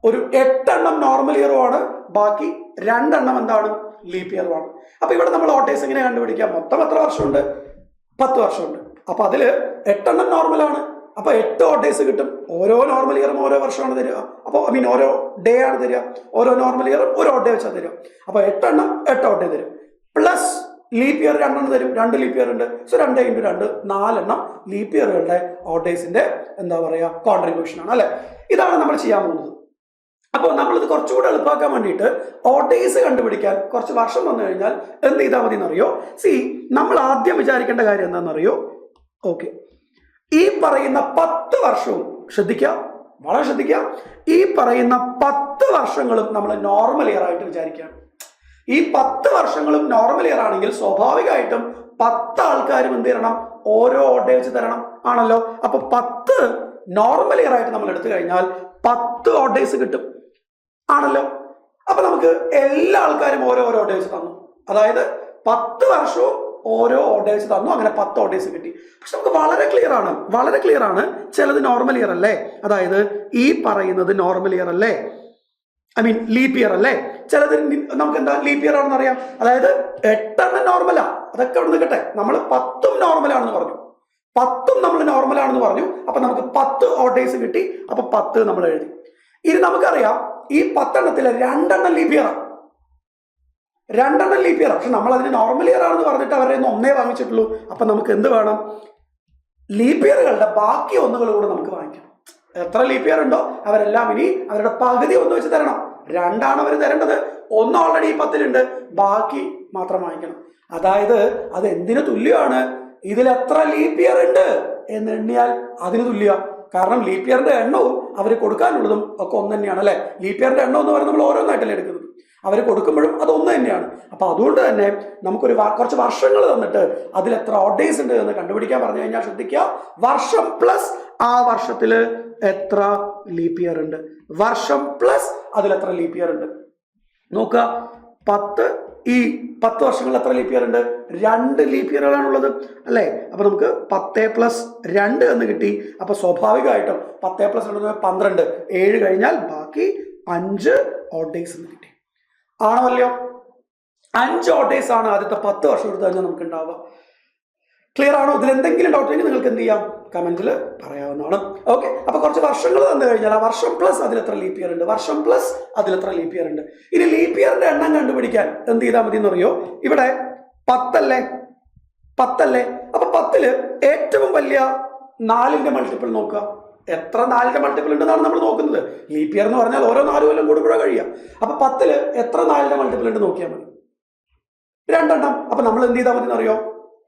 ഒരു 8 നോർമൽ ഇയറും ആണ്, ബാക്കി 2 എന്താണ്, ലീപ്പ് ഇയറുമാണ്. അപ്പൊ ഇവിടെ നമ്മൾ ഓഡ് ഡേയ്സ് എങ്ങനെ കണ്ടുപിടിക്കാം? മൊത്തം എത്ര വർഷമുണ്ട്? 10 വർഷമുണ്ട്. അപ്പൊ അതില് 8 നോർമൽ ആണ്, അപ്പൊ 8 ഓഡ് ഡേയ്സ് കിട്ടും. ഓരോ നോർമൽ ഇയറും ഓരോ വർഷമാണ് തരിക. അപ്പോൾ ഓരോ ഡേ ആണ് തരിക. ഓരോ നോർമൽ ഇയറും 1 ഓഡ് ഡേ വെച്ചാൽ തരിക. അപ്പൊ 8 ഓഡ് ഡേ തരും. പ്ലസ് ലീപ്പ് ഇയർ 2 തരും, 2 ലീപ്പ് ഇയർ ഉണ്ട്. സോ 2 × 2 4 ലീപ്പ് ഇയറുകളുടെ ഓഡ് ഡേയ്സിന്റെ എന്താ പറയാ കോൺട്രിബ്യൂഷൻ ആണ് അല്ലെ. ഇതാണ് നമ്മൾ ചെയ്യാൻ പോകുന്നത്. അപ്പോൾ നമ്മളിത് കുറച്ചുകൂടെ എളുപ്പമാക്കാൻ വേണ്ടിയിട്ട് ഓഡ് ഡേയ്സ് കണ്ടുപിടിക്കാൻ കുറച്ച് വർഷം വന്നു കഴിഞ്ഞാൽ എന്ത് ചെയ്താൽ മതി എന്നറിയോ? നമ്മൾ ആദ്യം വിചാരിക്കേണ്ട കാര്യം എന്താണെന്നറിയോ? ഓക്കെ, ഈ പറയുന്ന 10 വർഷവും ശ്രദ്ധിക്കുക, വളരെ ശ്രദ്ധിക്കുക. ഈ പറയുന്ന 10 വർഷങ്ങളും നമ്മൾ നോർമൽ ഇയർ ആയിട്ട് വിചാരിക്കുകയാണ്. ഈ 10 വർഷങ്ങളും നോർമൽ ഇയർ ആണെങ്കിൽ സ്വാഭാവികമായിട്ടും 10 ആൾക്കാരും എന്ത് തരണം? ഓരോ ഓഡ് ഡേ വെച്ച് തരണം ആണല്ലോ. അപ്പൊ 10 നോർമൽ ഇയർ ആയിട്ട് നമ്മൾ എടുത്തു കഴിഞ്ഞാൽ 10 ഓഡ് ഡേയ്സ് കിട്ടും ആണല്ലോ. അപ്പൊ നമുക്ക് എല്ലാ ആൾക്കാരും ഓരോ ഓഡ് ഡേ വെച്ച് തന്നു. അതായത് 10 വർഷവും ഓരോ ഓർഡേഴ്സ് തന്നു, അങ്ങനെ 10 ഓർഡേഴ്സ് കിട്ടി. പക്ഷെ നമുക്ക് വളരെ ക്ലിയർ ആണ് ചിലത് നോർമൽ ഇയർ അല്ലേ, അതായത് ഈ പറയുന്നത് നോർമൽ ഇയർ അല്ലേ, ഐ മീൻ ലീപ്പ് ഇയർ അല്ലേ. ചിലത് നമുക്ക് എന്താ ലീപ്പ് ഇയർ ആണെന്ന് അറിയാം, അതായത് 8 നോർമലാ, അതൊക്കെ അവിടെ നിൽക്കട്ടെ. നമ്മൾ 10 നോർമലാണെന്ന് പറഞ്ഞു, 10 നമ്മൾ നോർമലാണെന്ന് പറഞ്ഞു. അപ്പൊ നമുക്ക് 10 ഓർഡേഴ്സ് കിട്ടി. അപ്പൊ 10 നമ്മൾ എഴുതി. ഇനി നമുക്കറിയാം ഈ 10 2 ലീപ്പ് ഇയറാണ്, 2 ലീപ്പ് ഇയർ. പക്ഷെ നമ്മൾ അതിന് നോർമൽ ഇയർ ആണെന്ന് പറഞ്ഞിട്ട് അവരെ ഒന്നേ വാങ്ങിച്ചിട്ടുള്ളൂ. അപ്പൊ നമുക്ക് എന്ത് വേണം? ലീപ്പ് ഇയറുകളുടെ ബാക്കി ഒന്നുകൾ കൂടെ നമുക്ക് വാങ്ങിക്കണം. എത്ര ലീപ്പ് ഇയർ ഉണ്ടോ അവരെല്ലാം ഇനി അവരുടെ പകുതി ഒന്ന് വെച്ച് തരണം. 2 അവർ തരേണ്ടത്, 1 ഓൾറെഡി 10 ബാക്കി മാത്രം വാങ്ങിക്കണം. അതായത് അത് എന്തിനു തുല്യമാണ്? ഇതിൽ എത്ര ലീപ്പ് ഇയർ ഉണ്ട് എന്ന് എണ്ണിയാൽ അതിന് തുല്യ. കാരണം ലീപ്പ് ഇയറിന്റെ എണ്ണവും അവർ കൊടുക്കാനുള്ളതും ഒക്കെ ഒന്ന് തന്നെയാണ് അല്ലെ. ലീപ്പ് ഇയറിന്റെ എണ്ണം എന്ന് പറയുന്നത് നമ്മൾ ഓരോന്നായിട്ടല്ലേ എടുക്കുന്നത്, അവർ കൊടുക്കുമ്പോഴും അത് ഒന്ന് തന്നെയാണ്. അപ്പൊ അതുകൊണ്ട് തന്നെ നമുക്കൊരു കുറച്ച് വർഷങ്ങൾ തന്നിട്ട് അതിൽ എത്ര ഓർഡേഴ്സ് ഉണ്ട് എന്ന് കണ്ടുപിടിക്കാൻ പറഞ്ഞു കഴിഞ്ഞാൽ ശ്രദ്ധിക്കുക, വർഷം പ്ലസ് ആ വർഷത്തിൽ എത്ര ലീപ്പ് ഇയർ ഉണ്ട്, വർഷം പ്ലസ് അതിൽ എത്ര ലീപ്പ് ഇയർ ഉണ്ട്. നോക്കുക, 10 വർഷങ്ങളിൽ എത്ര ലീപ്പ് ഇയർ ഉണ്ട്? 2 ലീപ്പ് ഇയറുകളാണുള്ളത് അല്ലേ. അപ്പൊ നമുക്ക് 10 + 2 എന്ന് കിട്ടി. അപ്പൊ സ്വാഭാവികമായിട്ടും 10 + 2 12, 7 കഴിഞ്ഞാൽ ബാക്കി 5 ഓർഡേഴ്സ് എന്ന് കിട്ടി. ആണോ അല്ലയോ? 5 ഓർഡേഴ്സ് ആണ് ആദ്യത്തെ 10 വർഷം എടുത്തു കഴിഞ്ഞാൽ നമുക്ക് ഉണ്ടാവുക. ക്ലിയർ ആണോ? ഇതിൽ എന്തെങ്കിലും ഡൗട്ട് ഉണ്ടെങ്കിൽ നിങ്ങൾക്ക് എന്ത് ചെയ്യാം? കമന്റിൽ പറയാവുന്നതാണ്. ഓക്കെ, അപ്പൊ കുറച്ച് വർഷങ്ങൾ തന്നു കഴിഞ്ഞാൽ ആ വർഷം പ്ലസ് അതിലെത്ര ലീപ്പ് ഇയർ ഉണ്ട്, വർഷം പ്ലസ് അതിലെത്ര ലീപ്പ് ഇയർ ഉണ്ട്. ഇനി ലീപ്പ് ഇയറിന്റെ എണ്ണം കണ്ടുപിടിക്കാൻ എന്ത് ചെയ്താൽ മതി എന്നറിയോ? ഇവിടെ 10 അല്ലേ. അപ്പൊ 10 ഏറ്റവും വലിയ 4ന്റെ മൾട്ടിപ്പിൾ നോക്കുക. എത്ര 4ന്റെ മൾട്ടിപ്പിൾ ഉണ്ടെന്നാണ് നമ്മൾ നോക്കുന്നത്. ലീപ്പ് ഇയർ എന്ന് പറഞ്ഞാൽ ഓരോ 4 കൊല്ലം കൂടുമ്പോഴാണ് കഴിയുക. അപ്പൊ 10 എത്ര 4ന്റെ മൾട്ടിപ്പിൾ ഉണ്ട് നോക്കിയാൽ മതി. 2. അപ്പൊ നമ്മൾ എന്ത് ചെയ്താൽ മതി എന്നറിയോ?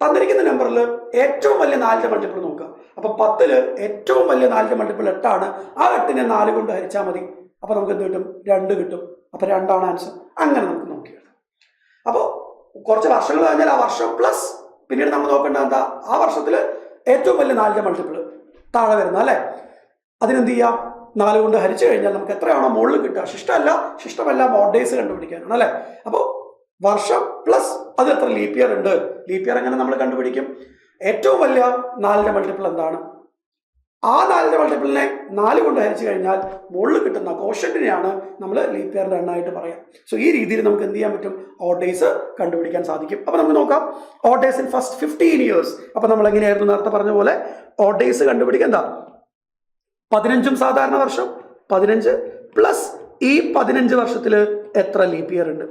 തന്നിരിക്കുന്ന നമ്പറിൽ ഏറ്റവും വലിയ 4ന്റെ മൾട്ടിപ്പിൾ നോക്കുക. അപ്പൊ 10 ഏറ്റവും വലിയ 4ന്റെ മൾട്ടിപ്പിൾ 8 ആണ്. ആ 8നെ 4 കൊണ്ട് ഹരിച്ചാൽ മതി. അപ്പൊ നമുക്ക് എന്ത് കിട്ടും? 2 കിട്ടും. അപ്പൊ 2 ആണ് ആൻസർ. അങ്ങനെ നമുക്ക് നോക്കിയത്. അപ്പോൾ കുറച്ച് വർഷങ്ങൾ കഴിഞ്ഞാൽ ആ വർഷം പ്ലസ് പിന്നീട് നമ്മൾ നോക്കേണ്ട എന്താ? ആ വർഷത്തിൽ ഏറ്റവും വലിയ 4ന്റെ മൾട്ടിപ്പിൾ താഴെ വരുന്ന അല്ലെ, അതിനെന്ത് ചെയ്യാം? 4 കൊണ്ട് ഹരിച്ചു കഴിഞ്ഞാൽ നമുക്ക് എത്രയാണോ മുകളിൽ കിട്ടുക. ശിഷ്ടമല്ല ഓർഡേഴ്സ് കണ്ടുപിടിക്കാനാണ് അല്ലെ. അപ്പോൾ വർഷം പ്ലസ് അത് എത്ര ലീപ്പ് ഇയർ ഉണ്ട്. ലീപ്പ് ഇയർ എങ്ങനെ നമ്മൾ കണ്ടുപിടിക്കും? ഏറ്റവും വലിയ 4ന്റെ മൾട്ടിപ്പിൾ എന്താണ്? ആ 4ന്റെ മൾട്ടിപ്പിളിനെ 4 കൊണ്ട് ഹരിച്ചു കഴിഞ്ഞാൽ മുകളിൽ കിട്ടുന്ന കോഷ്യന്റിനെയാണ് നമ്മൾ ലീപ്പ് ഇയറിന്റെ എണ്ണമായിട്ട് പറയാം. സോ ഈ രീതിയിൽ നമുക്ക് എന്ത് ചെയ്യാൻ പറ്റും? ഓർഡേഴ്സ് കണ്ടുപിടിക്കാൻ സാധിക്കും. അപ്പൊ നമുക്ക് നോക്കാം ഓർഡേഴ്സ് ഇൻ ഫസ്റ്റ് 15 ഇയേഴ്സ്. അപ്പൊ നമ്മൾ എങ്ങനെയായിരുന്നു നേരത്തെ പറഞ്ഞ പോലെ ഓർഡേഴ്സ് കണ്ടുപിടിക്കാൻ എന്താ? 15 സാധാരണ വർഷം, 15 പ്ലസ് ഈ 15 വർഷത്തിൽ എത്ര ലീപ്പ് ഇയർ ഉണ്ട്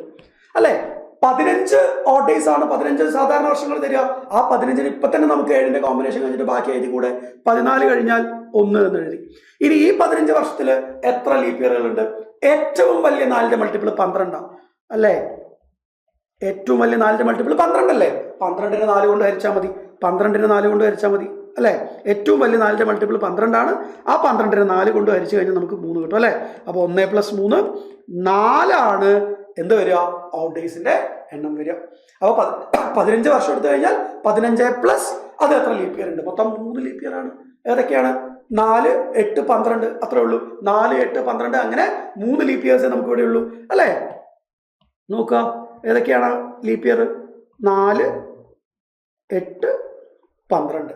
അല്ലെ. 15 ഓർഡേഴ്സ് ആണ് 15 സാധാരണ വർഷങ്ങൾ തരിക. ആ 15 ഇപ്പൊ തന്നെ നമുക്ക് 7ന്റെ കോമ്പിനേഷൻ കഴിഞ്ഞിട്ട് ബാക്കി എഴുതി കൂടെ. 14 കഴിഞ്ഞാൽ 1 എന്ന് എഴുതി. ഇനി ഈ 15 വർഷത്തിൽ എത്ര ലീപ്പ് ഇയറുകൾ ഉണ്ട്? ഏറ്റവും വലിയ 4ന്റെ മൾട്ടിപ്പിൾ 12 അല്ലേ. ഏറ്റവും വലിയ 4ന്റെ മൾട്ടിപ്പിൾ 12 അല്ലേ. 12നെ 4 കൊണ്ട് ഹരിച്ചാൽ മതി. 12നെ 4 കൊണ്ട് ഹരിച്ചാൽ മതി അല്ലെ. ഏറ്റവും വലിയ 4ന്റെ മൾട്ടിപ്പിൾ 12 ആണ്. ആ 12നെ 4 കൊണ്ട് ഹരിച്ചു കഴിഞ്ഞാൽ നമുക്ക് 3 കിട്ടും അല്ലെ. അപ്പൊ 1 + 3 4 ആണ് എന്ത് വരിക? ഓർഡേഴ്സിന്റെ എണ്ണം വരിക. അപ്പൊ 15 വർഷം എടുത്തു കഴിഞ്ഞാൽ 15 പ്ലസ് അത് എത്ര ലീപ്പ് ഇയർ ഉണ്ട്? മൊത്തം 3 ലീപ്പ് ഇയർ ആണ്. ഏതൊക്കെയാണ്? 4, 8, 12 അത്രേ ഉള്ളൂ. 4, 8, 12 അങ്ങനെ 3 ലീപ്പ് ഇയേഴ്സേ നമുക്ക് ഇവിടെ ഉള്ളൂ അല്ലേ. നോക്കുക ഏതൊക്കെയാണ് ലീപ്പ് ഇയർ? 4, 8, 12.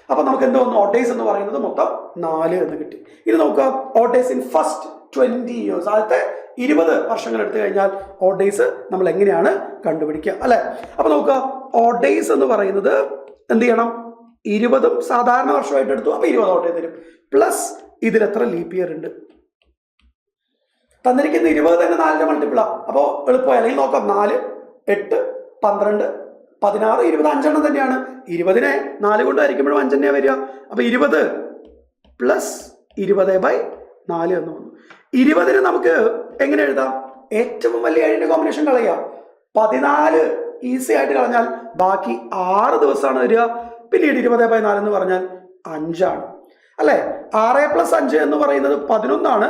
അപ്പൊ നമുക്ക് എന്തോ ഓർഡേഴ്സ് എന്ന് പറയുന്നത് മൊത്തം 4 എന്ന് കിട്ടി. ഇത് നോക്കുക ഓർഡേഴ്സ് ഇൻ ഫസ്റ്റ് 20 ഇയേഴ്സ്. ആദ്യത്തെ 20 വർഷങ്ങൾ എടുത്തു കഴിഞ്ഞാൽ ഓർഡേഴ്സ് നമ്മൾ എങ്ങനെയാണ് കണ്ടുപിടിക്കുക അല്ലെ. അപ്പൊ നോക്കുക ഓർഡേഴ്സ് എന്ന് പറയുന്നത് എന്ത് ചെയ്യണം? 20 സാധാരണ വർഷമായിട്ട് എടുത്തു. അപ്പൊ 20 ഓർഡേഴ്സ് തരും. പ്ലസ് ഇതിൽ എത്ര ലീപ്പ് ഇയർ ഉണ്ട്? തന്നിരിക്കുന്ന 20 തന്നെ 4ന്റെ മൾട്ടിപ്പിളാ. അപ്പോ എളുപ്പമായി. അല്ലെങ്കിൽ നോക്കാം 4, 8, 12, 16, 20 5 തന്നെയാണ്. 20നെ 4 കൊണ്ട് ഹരിക്കുമ്പോഴും 5 തന്നെയാണ് വരിക. അപ്പൊ 20 പ്ലസ് 20/4 എന്ന് വന്നു. 20ന് നമുക്ക് എങ്ങനെ എഴുതാം? ഏറ്റവും വലിയ 7ന്റെ കോമ്പിനേഷൻ കളയാം. 14 ഈസി ആയിട്ട് കളഞ്ഞാൽ ബാക്കി 6 ദിവസമാണ് വരിക. പിന്നീട് 20/4 എന്ന് പറഞ്ഞാൽ 5 ആണ് അല്ലെ. 6 + 5 എന്ന് പറയുന്നത് 11 ആണ്.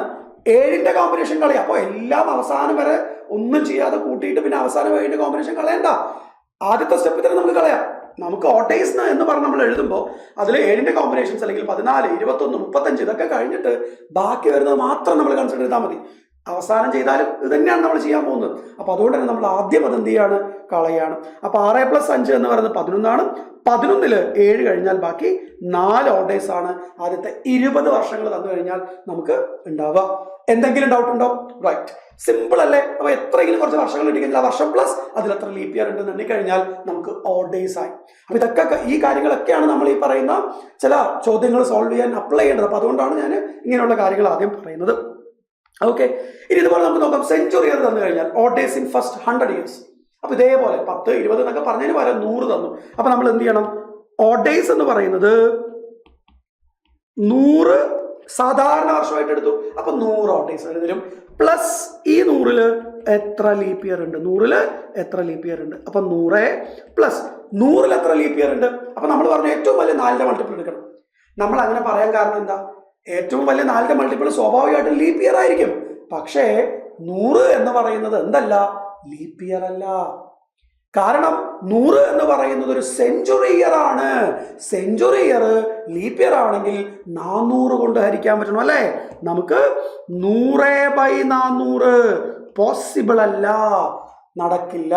7ന്റെ കോമ്പിനേഷൻ കളയാം. അപ്പൊ എല്ലാം അവസാനം വരെ ഒന്നും ചെയ്യാതെ കൂട്ടിയിട്ട് പിന്നെ അവസാനം 7ന്റെ കോമ്പിനേഷൻ കളയണ്ട. ആദ്യത്തെ സ്റ്റെപ്പിൽ തന്നെ നമുക്ക് കളയാം. നമുക്ക് ഓർഡേഴ്സ് എന്ന് പറഞ്ഞ് നമ്മൾ എഴുതുമ്പോൾ അതിൽ 7ന്റെ കോമ്പിനേഷൻസ് അല്ലെങ്കിൽ 14, 21, 35 ഇതൊക്കെ കഴിഞ്ഞിട്ട് ബാക്കി വരുന്നത് മാത്രം നമ്മൾ കൺസിഡർ ചെയ്താൽ മതി. അവസാനം ചെയ്താലും ഇത് തന്നെയാണ് നമ്മൾ ചെയ്യാൻ പോകുന്നത്. അപ്പോൾ അതുകൊണ്ട് തന്നെ നമ്മൾ ആദ്യം അത് എന്ത് ചെയ്യാണ്, കളയാണ്. അപ്പോൾ 6+5 എന്ന് പറയുന്നത് 11 11 7 കഴിഞ്ഞാൽ ബാക്കി 4 ഓഡ് ഡേയ്സ് ആണ് ആദ്യത്തെ 20 വർഷങ്ങൾ തന്നു കഴിഞ്ഞാൽ നമുക്ക് ഉണ്ടാവുക. എന്തെങ്കിലും ഡൗട്ട് ഉണ്ടോ? റൈറ്റ്, സിമ്പിൾ അല്ലേ? അപ്പോൾ എത്രയെങ്കിലും കുറച്ച് വർഷങ്ങൾ കിട്ടിക്കഴിഞ്ഞാൽ ആ വർഷം പ്ലസ് അതിലെത്ര ലീപ്പ് ഇയർ ഉണ്ടെന്ന് എണ്ണിക്കഴിഞ്ഞാൽ നമുക്ക് ഓഡ് ഡേയ്സ് ആയി. അപ്പോൾ ഇതൊക്കെ ഈ കാര്യങ്ങളൊക്കെയാണ് നമ്മൾ ഈ പറയുന്ന ചില ചോദ്യങ്ങൾ സോൾവ് ചെയ്യാൻ അപ്ലൈ ചെയ്യേണ്ടത്. അപ്പോൾ അതുകൊണ്ടാണ് ഞാൻ ഇങ്ങനെയുള്ള കാര്യങ്ങൾ ആദ്യം പറയുന്നത്. ഓക്കെ, ഇനി ഇതുപോലെ നമുക്ക് നോക്കാം. സെഞ്ചുറി ഇയർ തന്നു കഴിഞ്ഞാൽ odd days in first 100 years. അപ്പൊ ഇതേപോലെ 10, 20 എന്നൊക്കെ പറഞ്ഞതിന് പകരം 100 തന്നു. അപ്പൊ നമ്മൾ എന്ത് ചെയ്യണം? ഓഡ് ഡേയ്സ് എന്ന് പറയുന്നത് 100 സാധാരണ വർഷമായിട്ട് എടുത്തു. അപ്പൊ 100 ഓഡ് ഡേയ്സ് വരും. പ്ലസ് ഈ 100 എത്ര ലീപ്പ് ഇയർ ഉണ്ട്? 100 എത്ര ലീപ്പ് ഇയർ ഉണ്ട്? അപ്പൊ 100 പ്ലസ് 100 എത്ര ലീപ്പ് ഇയർ ഉണ്ട്? അപ്പൊ നമ്മൾ പറഞ്ഞ ഏറ്റവും വലിയ 4ന്റെ മൾട്ടിപ്പിൾ എടുക്കണം. നമ്മൾ അങ്ങനെ പറയാൻ കാരണം എന്താ? ഏറ്റവും വലിയ 4ന്റെ മൾട്ടിപ്പിൾ സ്വാഭാവികമായിട്ടും ലീപ്പ് ഇയർ ആയിരിക്കും. പക്ഷേ 100 എന്ന് പറയുന്നത് എന്തല്ല? ലീപ്പ് ഇയർ അല്ല. കാരണം 100 എന്ന് പറയുന്നത് ഒരു സെഞ്ചുറി ഇയർ ആണ്. സെഞ്ചുറി ഇയർ ലീപ്പ് ഇയർ ആണെങ്കിൽ 400 കൊണ്ട് ഹരിക്കാൻ പറ്റണം അല്ലേ? നമുക്ക് 100/400 പോസിബിൾ അല്ല, നടക്കില്ല.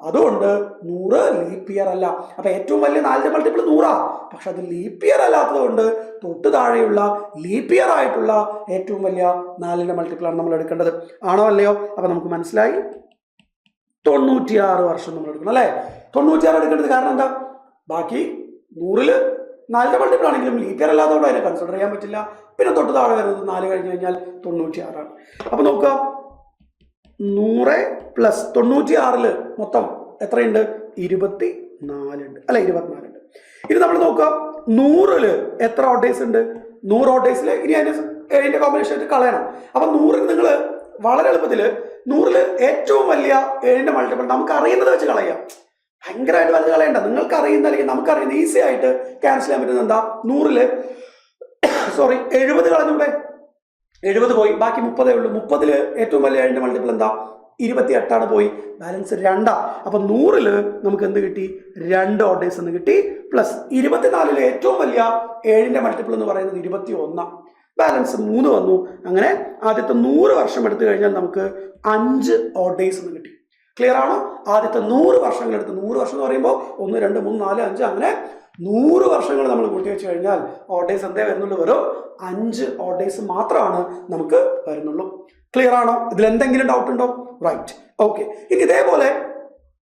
അതുകൊണ്ട് 100 ലീപ്പ് ഇയർ അല്ല. അപ്പൊ ഏറ്റവും വലിയ 4ന്റെ മൾട്ടിപ്പിൾ 100, പക്ഷെ അത് ലീപ്പ് ഇയർ അല്ലാത്തത് കൊണ്ട് തൊട്ട് താഴെയുള്ള ലീപ്പ് ഇയർ ആയിട്ടുള്ള ഏറ്റവും വലിയ 4ന്റെ മൾട്ടിപ്പിൾ ആണ് നമ്മൾ എടുക്കേണ്ടത്. ആണോ അല്ലയോ? അപ്പൊ നമുക്ക് മനസ്സിലായി. 96 വർഷം നമ്മൾ എടുക്കണം അല്ലേ? 96 എടുക്കേണ്ടത് കാരണം എന്താ? ബാക്കി 100 4ന്റെ മൾട്ടിപ്പിൾ ആണെങ്കിലും ലീപ്പ് ഇയർ അല്ലാത്തതുകൊണ്ട് അതിനെ കൺസിഡർ ചെയ്യാൻ പറ്റില്ല. പിന്നെ തൊട്ട് താഴെ വരുന്നത് 4 കഴിഞ്ഞ് കഴിഞ്ഞാൽ 96 ആണ്. അപ്പൊ നോക്കുക, 100 പ്ലസ് 96 മൊത്തം എത്രയുണ്ട്? 24 ഉണ്ട് അല്ലെ? 24 ഉണ്ട്. ഇനി നമ്മൾ നോക്കുക, 100 എത്ര ഓഡ് ഡേയ്സ് ഉണ്ട്? 100 ഓഡ് ഡേയ്സിൽ ഇനി അതിന്റെ കോമ്പിനേഷൻ കളയണം. അപ്പൊ 100 നിങ്ങൾ വളരെ എളുപ്പത്തിൽ 100 ഏറ്റവും വലിയ 7ന്റെ മൾട്ടിപ്പിൾ നമുക്ക് അറിയുന്നത് വെച്ച് കളയാം. ഭയങ്കരമായിട്ട് വലുത് കളയണ്ട. നിങ്ങൾക്ക് അറിയുന്ന അല്ലെങ്കിൽ നമുക്കറിയുന്ന ഈസി ആയിട്ട് ക്യാൻസൽ ചെയ്യാൻ പറ്റുന്നത് എന്താ? 100 70 കളഞ്ഞൂടെ? 70 പോയി, ബാക്കി 30 ഉള്ളൂ. 30 ഏറ്റവും വലിയ 7ന്റെ മൾട്ടിപ്പിൾ എന്താ? 28 പോയി, ബാലൻസ് 2. അപ്പൊ 100 നമുക്ക് എന്ത് കിട്ടി? 2 ഓഡ് ഡേയ്സ് എന്ന് കിട്ടി. പ്ലസ് 24 ഏറ്റവും വലിയ 7ന്റെ മൾട്ടിപ്പിൾ എന്ന് പറയുന്നത് 21, ബാലൻസ് 3 വന്നു. അങ്ങനെ ആദ്യത്തെ 100 വർഷം എടുത്തു കഴിഞ്ഞാൽ നമുക്ക് 5 ഓഡ് ഡേയ്സ് എന്ന് കിട്ടി. ക്ലിയർ ആണോ? ആദ്യത്തെ 100 വർഷങ്ങൾ എടുത്ത്, 100 വർഷം എന്ന് പറയുമ്പോൾ 1, 2, 3, 4, 5 അങ്ങനെ 100 വർഷങ്ങൾ നമ്മൾ കൂട്ടി വെച്ച് കഴിഞ്ഞാൽ ഓഡ് ഡേയ്സ് എന്തേ വരുന്നുള്ളൂ? വെറും 5 ഓഡ് ഡേയ്സ് മാത്രമാണ് നമുക്ക് വരുന്നുള്ളൂ. ക്ലിയർ ആണോ? ഇതിൽ എന്തെങ്കിലും ഡൗട്ട് ഉണ്ടോ? Right, okay. ഇനി ഇതേപോലെ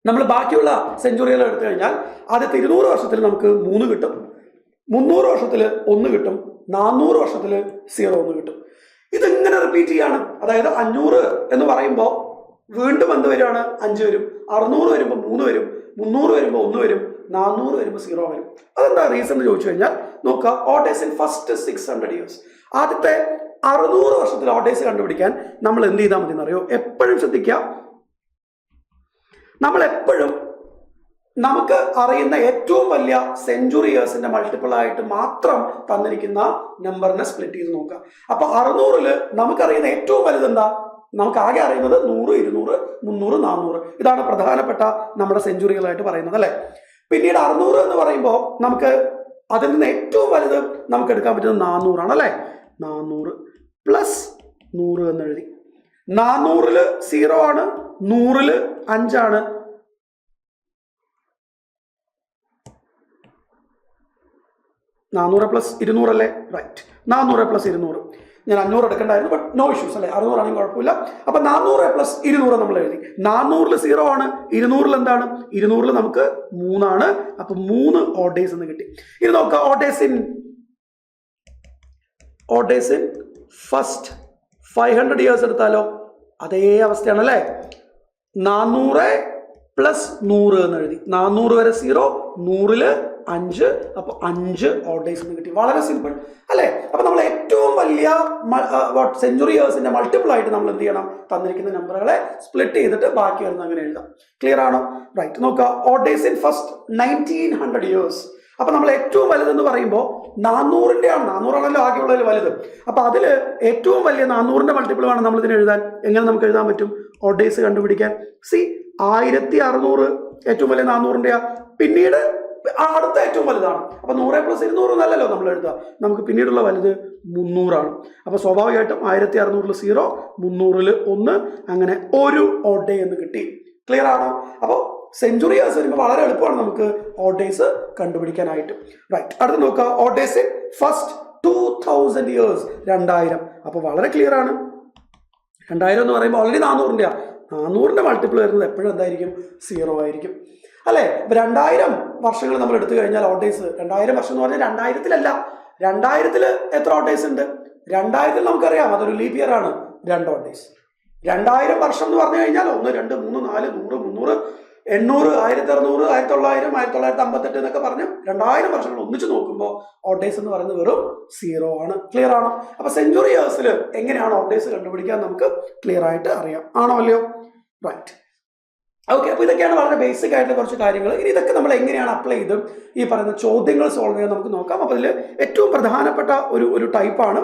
നമ്മൾ ബാക്കിയുള്ള സെഞ്ചുറികൾ എടുത്തു കഴിഞ്ഞാൽ ആദ്യത്തെ 200 വർഷത്തിൽ നമുക്ക് 3 കിട്ടും, 300 വർഷത്തിൽ 1 കിട്ടും, 400 വർഷത്തിൽ 0 1 കിട്ടും. ഇതിങ്ങനെ റിപ്പീറ്റ് ചെയ്യാണ്. അതായത് 500 എന്ന് പറയുമ്പോൾ വീണ്ടും എന്ത് വരികയാണ്? 5 വരും. 600 വരുമ്പോൾ 3 വരും, 300 വരുമ്പോൾ 1 വരും, 400 വരുമ്പോൾ 0 വരും. അതെന്താ റീസൺ എന്ന് ചോദിച്ചു കഴിഞ്ഞാൽ നോക്കുക, odd days in first 600 years. ആദ്യത്തെ 600 വർഷത്തിൽ ഓഡ് ഡേയ്സ് കണ്ടുപിടിക്കാൻ നമ്മൾ എന്ത് ചെയ്താൽ മതി എന്നറിയോ? എപ്പോഴും ശ്രദ്ധിക്കുക, നമ്മൾ എപ്പോഴും നമുക്ക് അറിയുന്ന ഏറ്റവും വലിയ സെഞ്ചുറി ഇയേഴ്സിന്റെ മൾട്ടിപ്പിൾ ആയിട്ട് മാത്രം തന്നിരിക്കുന്ന നമ്പറിനെ സ്പ്ലിറ്റ് ചെയ്ത് നോക്കുക. അപ്പൊ 600 നമുക്കറിയുന്ന ഏറ്റവും വലുത് എന്താ? നമുക്ക് ആകെ അറിയുന്നത് 100, 200, 300, 400. ഇതാണ് പ്രധാനപ്പെട്ട നമ്മുടെ സെഞ്ചുറികളായിട്ട് പറയുന്നത് അല്ലെ? പിന്നീട് 600 എന്ന് പറയുമ്പോൾ നമുക്ക് അതിൽ നിന്ന് ഏറ്റവും വലുത് നമുക്ക് എടുക്കാൻ പറ്റുന്നത് 400 ആണ് അല്ലെ? 400 പ്ലസ് 100 എന്ന് എഴുതി. 400 0 ആണ്, 100 5 ആണ്. 400 പ്ലസ് 200 അല്ലേ? Right, 400 plus 200. ഞാൻ 500 എടുക്കണ്ടായിരുന്നു, ബട്ട് നോ ഇഷ്യൂസ് അല്ലേ? 600 ആണെങ്കിൽ കുഴപ്പമില്ല. അപ്പൊ 400 പ്ലസ് 200 നമ്മൾ എഴുതി. 400 0 ആണ്, 200 എന്താണ്? 200 നമുക്ക് 3 ആണ്. അപ്പൊ 3 ഓഡ് ഡേയ്സ് എന്ന് കിട്ടി. ഇത് നോക്കാം, odd days in first 500 years എടുത്താലോ അതേ അവസ്ഥയാണ് അല്ലേ? 400 പ്ലസ് 100 എന്ന് എഴുതി. 400 വരെ 0, 100 5, അപ്പൊ 5 ഓഡ് ഡേയ്സ് എന്ന് കിട്ടി. വളരെ സിമ്പിൾ അല്ലേ? അപ്പൊ നമ്മൾ ഏറ്റവും വലിയ സെഞ്ചുറി ഇയേഴ്സിന്റെ മൾട്ടിപ്പിൾ ആയിട്ട് നമ്മൾ എന്ത് ചെയ്യണം? തന്നിരിക്കുന്ന നമ്പറുകളെ സ്പ്ലിറ്റ് ചെയ്തിട്ട് ബാക്കി വരുന്ന അങ്ങനെ എഴുതാം. ക്ലിയർ ആണോ? റൈറ്റ്, നോക്കുക, odd days in first 1900 years. അപ്പൊ നമ്മൾ ഏറ്റവും വലുതെന്ന് പറയുമ്പോൾ 400ന്റെ ആണ്. 400 ആണല്ലോ ആകെയുള്ളതിൽ വലുത്. അപ്പൊ അതിൽ ഏറ്റവും വലിയ 400ന്റെ മൾട്ടിപ്പിൾ ആണ് നമ്മൾ ഇതിന് എഴുതാൻ. എങ്ങനെ നമുക്ക് എഴുതാൻ പറ്റും ഓഡ് ഡേയ്സ് കണ്ടുപിടിക്കാൻ? 1600 ഏറ്റവും വലിയ 400ന്റെ. പിന്നീട് അടുത്ത ഏറ്റവും വലുതാണ്. അപ്പൊ 100+200 എന്നല്ലല്ലോ നമ്മൾ എഴുതുക, നമുക്ക് പിന്നീടുള്ള വലുത് 300 അപ്പൊ സ്വാഭാവികമായിട്ടും 1600 0, 300 1, അങ്ങനെ ഒരു ഓഡ് ഡേ എന്ന് കിട്ടി. ക്ലിയർ ആണോ? അപ്പോൾ സെഞ്ചുറി ഇയേഴ്സ് വരുമ്പോൾ വളരെ എളുപ്പമാണ് നമുക്ക് ഓഡ് ഡേയ്സ് കണ്ടുപിടിക്കാനായിട്ട്. റൈറ്റ്, അടുത്ത് നോക്കുക. Odd days first 2000 years 2000. അപ്പോൾ വളരെ ക്ലിയർ ആണ്. 2000 എന്ന് പറയുമ്പോൾ ഓൾറെഡി 400ന്റെ മൾട്ടിപ്പിൾ വരുന്നത് എപ്പോഴും എന്തായിരിക്കും? 0 ആയിരിക്കും അല്ലേ? ഇപ്പൊ 2000 വർഷങ്ങൾ നമ്മൾ എടുത്തു കഴിഞ്ഞാൽ ഓഡ് ഡേയ്സ്, 2000 വർഷം എന്ന് പറഞ്ഞാൽ 2000-ൽ 2000 എത്ര ഓഡ് ഡേയ്സ് ഉണ്ട്? 2000 നമുക്കറിയാം അതൊരു ലീപ് ഇയർ ആണ്. 2 ഓഡ് ഡേയ്സ്. 2000 വർഷം എന്ന് പറഞ്ഞു കഴിഞ്ഞാൽ 1, 2, 3, 4, 100, 300, 800, 1600, 1900, 1958 എന്നൊക്കെ പറഞ്ഞ് 2000 വർഷങ്ങൾ ഒന്നിച്ച് നോക്കുമ്പോൾ ഓഡ് ഡേയ്സ് എന്ന് പറയുന്നത് വെറും 0 ആണ്. ക്ലിയർ ആണോ? അപ്പൊ സെഞ്ചുറി ഇയേഴ്സിൽ എങ്ങനെയാണ് ഓഡ് ഡേയ്സ് കണ്ടുപിടിക്കാൻ നമുക്ക് ക്ലിയർ ആയിട്ട് അറിയാം. ആണോ അല്ലയോ? Right, okay. അപ്പൊ ഇതൊക്കെയാണ് വളരെ ബേസിക് ആയിട്ടുള്ള കുറച്ച് കാര്യങ്ങൾ. ഇനി ഇതൊക്കെ നമ്മൾ എങ്ങനെയാണ് അപ്ലൈ ചെയ്ത് ഈ പറയുന്ന ചോദ്യങ്ങൾ സോൾവ് ചെയ്യാൻ നമുക്ക് നോക്കാം. അപ്പൊ അതിൽ ഏറ്റവും പ്രധാനപ്പെട്ട ഒരു ടൈപ്പാണ്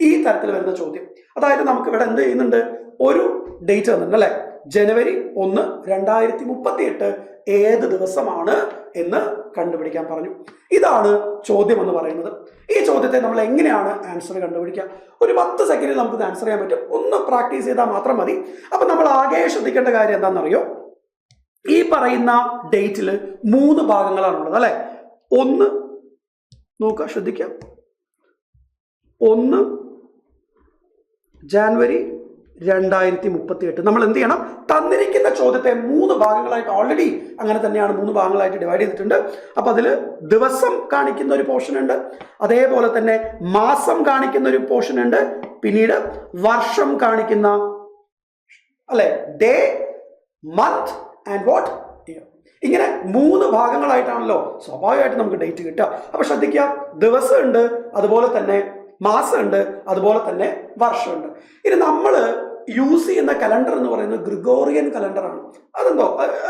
ഈ തരത്തിൽ വരുന്ന ചോദ്യം. അതായത് നമുക്ക് ഇവിടെ എന്ത് ചെയ്യുന്നുണ്ട്? ഒരു ഡേറ്റ് തന്നിട്ടുണ്ട് അല്ലെ? ജനുവരി 1, 2038 ഏത് ദിവസമാണ് എന്ന് കണ്ടുപിടിക്കാൻ പറഞ്ഞു. ഇതാണ് ചോദ്യം എന്ന് പറയുന്നത്. ഈ ചോദ്യത്തെ നമ്മൾ എങ്ങനെയാണ് ആൻസർ കണ്ടുപിടിക്കുക? ഒരു 10 സെക്കൻഡിൽ നമുക്ക് ആൻസർ ചെയ്യാൻ പറ്റും. ഒന്ന് പ്രാക്ടീസ് ചെയ്താൽ മാത്രം മതി. അപ്പൊ നമ്മൾ ആകെ ശ്രദ്ധിക്കേണ്ട കാര്യം എന്താണെന്നറിയോ? ഈ പറയുന്ന ഡേറ്റിൽ 3 ഭാഗങ്ങളാണുള്ളത് അല്ലെ? 1 നോക്കുക, ശ്രദ്ധിക്കാം. 1 ജാനുവരി 2038. നമ്മൾ എന്ത് ചെയ്യണം? തന്നിരിക്കുന്ന ചോദ്യത്തെ 3 ഭാഗങ്ങളായിട്ട്, ഓൾറെഡി അങ്ങനെ തന്നെയാണ് 3 ഭാഗങ്ങളായിട്ട് ഡിവൈഡ് ചെയ്തിട്ടുണ്ട്. അപ്പൊ അതിൽ ദിവസം കാണിക്കുന്ന ഒരു പോർഷൻ ഉണ്ട്, അതേപോലെ തന്നെ മാസം കാണിക്കുന്ന ഒരു പോർഷൻ ഉണ്ട്, പിന്നീട് വർഷം കാണിക്കുന്ന അല്ലെ day, month and what year. ഇങ്ങനെ 3 ഭാഗങ്ങളായിട്ടാണല്ലോ സ്വാഭാവികമായിട്ട് നമുക്ക് ഡേറ്റ് കിട്ടുക. അപ്പൊ ശ്രദ്ധിക്കുക, ദിവസമുണ്ട്, അതുപോലെ തന്നെ മാസമുണ്ട്, അതുപോലെ തന്നെ വർഷമുണ്ട്. ഇനി നമ്മൾ യൂസ് ചെയ്യുന്ന കലണ്ടർ എന്ന് പറയുന്നത് ഗ്രിഗോറിയൻ കലണ്ടറാണ്. അതെന്തോ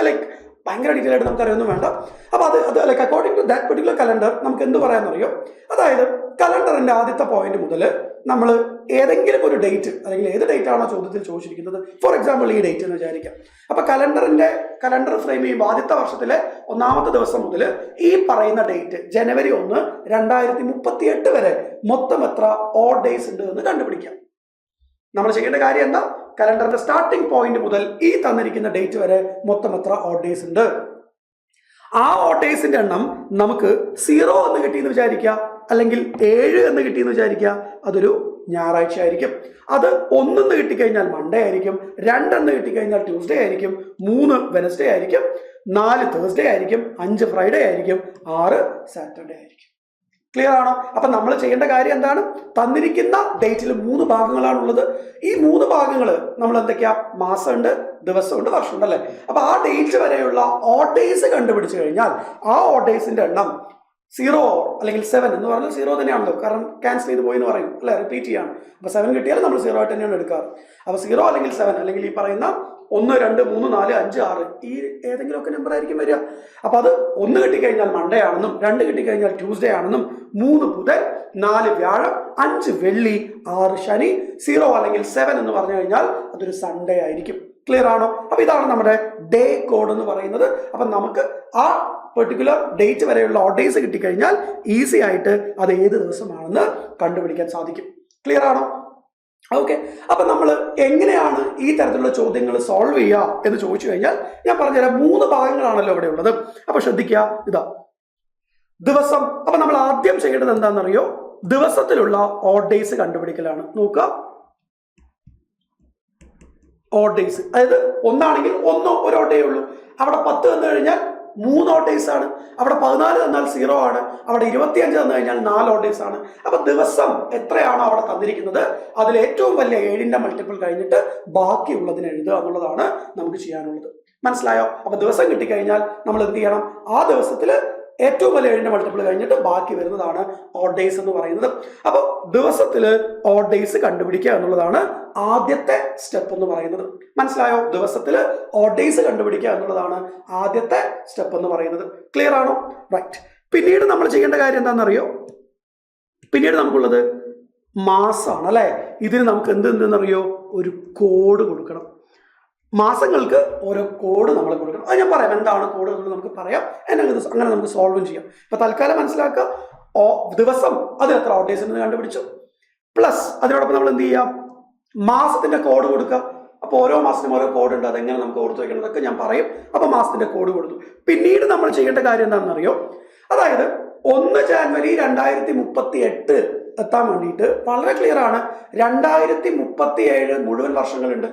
ലൈക്ക് ഭയങ്കര ഡീറ്റെയിൽ ആയിട്ട് നമുക്ക് അറിയൊന്നും വേണ്ട. അപ്പൊ അത് like according to that particular calendar നമുക്ക് എന്ത് പറയാമെന്നറിയോ? അതായത് കലണ്ടറിന്റെ ആദ്യത്തെ പോയിന്റ് മുതൽ നമ്മൾ ഏതെങ്കിലും ഒരു ഡേറ്റ്, അല്ലെങ്കിൽ ഏത് ഡേറ്റ് ആണോ ചോദ്യത്തിൽ ചോദിച്ചിരിക്കുന്നത്, ഫോർ എക്സാമ്പിൾ ഈ ഡേറ്റ് എന്ന് വിചാരിക്കാം. അപ്പൊ കലണ്ടർ ഫ്രെയിം ചെയ്യുമ്പോൾ ആദ്യത്തെ വർഷത്തിലെ 1ാമത്തെ ദിവസം മുതൽ ഈ പറയുന്ന ഡേറ്റ് ജനുവരി 1, 2038 വരെ മൊത്തം എത്ര ഓഡ് ഡേയ്സ് ഉണ്ട് എന്ന് കണ്ടുപിടിക്കാം. നമ്മൾ ചെയ്യേണ്ട കാര്യം എന്താ? കലണ്ടറിന്റെ സ്റ്റാർട്ടിംഗ് പോയിന്റ് മുതൽ ഈ തന്നിരിക്കുന്ന ഡേറ്റ് വരെ മൊത്തം എത്ര ഓഡ് ഡേയ്സ് ഉണ്ട്. ആ ഓഡ് ഡേയ്സിന്റെ എണ്ണം നമുക്ക് 0 എന്ന് കിട്ടിയെന്ന് വിചാരിക്കുക, അല്ലെങ്കിൽ 7 എന്ന് കിട്ടിയെന്ന് വിചാരിക്കുക. അതൊരു ഞായറാഴ്ച ആയിരിക്കും. അത് 1 എന്ന് കിട്ടിക്കഴിഞ്ഞാൽ മൺഡേ ആയിരിക്കും, 2 എന്ന് കിട്ടിക്കഴിഞ്ഞാൽ ട്യൂസ്ഡേ ആയിരിക്കും, 3 വെനസ്ഡേ ആയിരിക്കും, 4 തേഴ്സ്ഡേ ആയിരിക്കും, 5 ഫ്രൈഡേ ആയിരിക്കും, 6 സാറ്റർഡേ ആയിരിക്കും. ക്ലിയർ ആണോ? അപ്പൊ നമ്മൾ ചെയ്യേണ്ട കാര്യം എന്താണ്? തന്നിരിക്കുന്ന ഡേറ്റിൽ 3 ഭാഗങ്ങളാണുള്ളത്. ഈ 3 ഭാഗങ്ങൾ നമ്മൾ എന്തൊക്കെയാ? മാസമുണ്ട്, ദിവസമുണ്ട്, വർഷമുണ്ട് അല്ലെ? അപ്പൊ ആ ഡേറ്റ് വരെയുള്ള ഓഡ് ഡേയ്സ് കണ്ടുപിടിച്ചു കഴിഞ്ഞാൽ ആ ഓഡ് ഡേയ്സിന്റെ എണ്ണം 0 അല്ലെങ്കിൽ 7 എന്ന് പറഞ്ഞാൽ 0 തന്നെയാണല്ലോ, കാരണം ക്യാൻസൽ ചെയ്ത് പോയി എന്ന് പറയും അല്ലെ, റിപ്പീറ്റ് ചെയ്യാണ്. അപ്പൊ 7 കിട്ടിയാൽ നമ്മൾ 0 ആയിട്ട് തന്നെയാണ് എടുക്കാറ്. അപ്പൊ 0 അല്ലെങ്കിൽ 7 അല്ലെങ്കിൽ ഈ പറയുന്ന 1, 2, 3, 4, 5, 6 ഈ ഏതെങ്കിലുമൊക്കെ നമ്പർ ആയിരിക്കും വരിക. അപ്പൊ അത് 1 കിട്ടിക്കഴിഞ്ഞാൽ മൺഡേ ആണെന്നും, 2 കിട്ടിക്കഴിഞ്ഞാൽ ട്യൂസ്ഡേ ആണെന്നും, 3 ബുധൻ, 4 വ്യാഴം, 5 വെള്ളി, 6 ശനി, 0 അല്ലെങ്കിൽ 7 എന്ന് പറഞ്ഞു കഴിഞ്ഞാൽ അതൊരു സൺഡേ ആയിരിക്കും. ക്ലിയർ ആണോ? അപ്പൊ ഇതാണ് നമ്മുടെ ഡേ കോഡ് എന്ന് പറയുന്നത്. അപ്പൊ നമുക്ക് ആ പെർട്ടിക്കുലർ ഡേറ്റ് വരെയുള്ള ഓഡ് ഡേയ്സ് കിട്ടിക്കഴിഞ്ഞാൽ ഈസി ആയിട്ട് അത് ഏത് ദിവസമാണെന്ന് കണ്ടുപിടിക്കാൻ സാധിക്കും. ക്ലിയർ ആണോ? ഓക്കെ. അപ്പൊ നമ്മൾ എങ്ങനെയാണ് ഈ തരത്തിലുള്ള ചോദ്യങ്ങൾ സോൾവ് ചെയ്യുക എന്ന് ചോദിച്ചു കഴിഞ്ഞാൽ ഞാൻ പറഞ്ഞുതരാം. 3 ഭാഗങ്ങളാണല്ലോ ഇവിടെ ഉള്ളത്. അപ്പൊ ശ്രദ്ധിക്കുക, ഇതാ ദിവസം. അപ്പൊ നമ്മൾ ആദ്യം ചെയ്യേണ്ടത് എന്താണെന്നറിയോ? ദിവസത്തിലുള്ള ഓഡ് ഡേയ്സ് കണ്ടുപിടിക്കലാണ്. നോക്കുക, ഓഡ് ഡേയ്സ്, അതായത് 1 ആണെങ്കിൽ 1 ഒരു ഓഡ് ഡേ ഉള്ളൂ. അവിടെ 10 വന്നു കഴിഞ്ഞാൽ 3 ഓഡ് ഡേയ്സ് ആണ്. അവിടെ 14 തന്നാൽ 0 ആണ്. അവിടെ 25 തന്നു കഴിഞ്ഞാൽ 4 ഓഡ് ഡേയ്സ് ആണ്. അപ്പൊ ദിവസം എത്രയാണോ അവിടെ തന്നിരിക്കുന്നത് അതിൽ ഏറ്റവും വലിയ 7ന്റെ മൾട്ടിപ്പിൾ കഴിഞ്ഞിട്ട് ബാക്കിയുള്ളതിന് എഴുതുക എന്നുള്ളതാണ് നമുക്ക് ചെയ്യാനുള്ളത്. മനസ്സിലായോ? അപ്പൊ ദിവസം കിട്ടിക്കഴിഞ്ഞാൽ നമ്മൾ എന്ത് ചെയ്യണം? ആ ദിവസത്തിൽ ഏറ്റവും വലിയ 7ന്റെ മൾട്ടിപ്പിൾ കഴിഞ്ഞിട്ട് ബാക്കി വരുന്നതാണ് ഓഡ് ഡേയ്സ് എന്ന് പറയുന്നത്. അപ്പൊ ദിവസത്തിൽ ഓഡ് ഡേയ്സ് കണ്ടുപിടിക്കുക എന്നുള്ളതാണ് ആദ്യത്തെ സ്റ്റെപ്പ് എന്ന് പറയുന്നത്. മനസ്സിലായോ? ദിവസത്തിൽ ഓഡ് ഡേയ്സ് കണ്ടുപിടിക്കുക എന്നുള്ളതാണ് ആദ്യത്തെ സ്റ്റെപ്പ് എന്ന് പറയുന്നത്. ക്ലിയർ ആണോ? റൈറ്റ്. പിന്നീട് നമ്മൾ ചെയ്യേണ്ട കാര്യം എന്താണെന്നറിയോ? പിന്നീട് നമുക്കുള്ളത് മാസമാണ് അല്ലെ? ഇതിന് നമുക്ക് എന്തെന്നറിയോ? ഒരു കോഡ് കൊടുക്കണം. മാസങ്ങൾക്ക് ഓരോ കോഡ് നമ്മൾ കൊടുക്കണം. അത് ഞാൻ പറയാം എന്താണ് കോഡ് എന്നുള്ളത് നമുക്ക് പറയാം, അങ്ങനെ നമുക്ക് സോൾവും ചെയ്യാം. ഇപ്പൊ തൽക്കാലം മനസ്സിലാക്കുക, ദിവസം അത് എത്ര ഓഡ് ഡേയ്സ് എന്ന് കണ്ടുപിടിച്ചു, പ്ലസ് അതിനോടൊപ്പം നമ്മൾ എന്ത് ചെയ്യാം, മാസത്തിന്റെ കോഡ് കൊടുക്കുക. അപ്പോൾ ഓരോ മാസത്തിനും ഓരോ കോഡ് ഉണ്ട്, അതെങ്ങനെ നമുക്ക് ഓർത്ത് വെക്കണതൊക്കെ ഞാൻ പറയും. അപ്പൊ മാസത്തിന്റെ കോഡ് കൊടുത്തു. പിന്നീട് നമ്മൾ ചെയ്യേണ്ട കാര്യം എന്താണെന്ന് അറിയോ, അതായത് 1 ജാനുവരി 2038 എത്താൻ വേണ്ടിയിട്ട് വളരെ ക്ലിയർ ആണ്, 2037 മുഴുവൻ വർഷങ്ങളുണ്ട്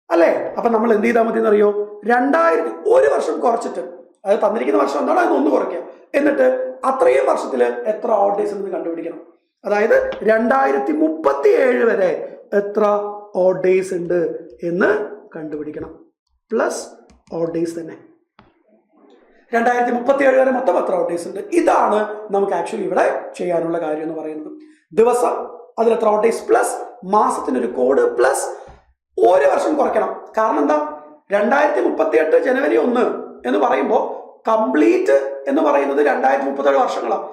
അല്ലേ. അപ്പൊ നമ്മൾ എന്ത് ചെയ്താൽ മതി എന്നറിയോ, 2000 ഒരു വർഷം കുറച്ചിട്ട്, അത് തന്നിരിക്കുന്ന വർഷം എന്താണ് അതിന് 1 കുറയ്ക്കുക, എന്നിട്ട് അത്രയും വർഷത്തിൽ എത്ര ഓഡ് ഡേയ്സ് എന്ന് കണ്ടുപിടിക്കണം. അതായത് 2037 വരെ എത്ര ഓഡ് ഡേയ്സ് ഉണ്ട് എന്ന് കണ്ടുപിടിക്കണം, പ്ലസ് ഓഡ് ഡേയ്സ് തന്നെ. 2037 വരെ മൊത്തം എത്ര ഓഡ് ഡേയ്സ് ഉണ്ട്, ഇതാണ് നമുക്ക് ആക്ച്വലി ഇവിടെ ചെയ്യാനുള്ള കാര്യം എന്ന് പറയുന്നത്. ദിവസം അതിൽ എത്ര ഓഡ് ഡേയ്സ്, പ്ലസ് മാസത്തിനൊരു കോഡ്, പ്ലസ് ഒരു വർഷം കുറയ്ക്കണം. കാരണം എന്താ, 2038 ജനുവരി 1 എന്ന് പറയുമ്പോൾ കംപ്ലീറ്റ് എന്ന് പറയുന്നത് 2037 വർഷങ്ങളാണ്.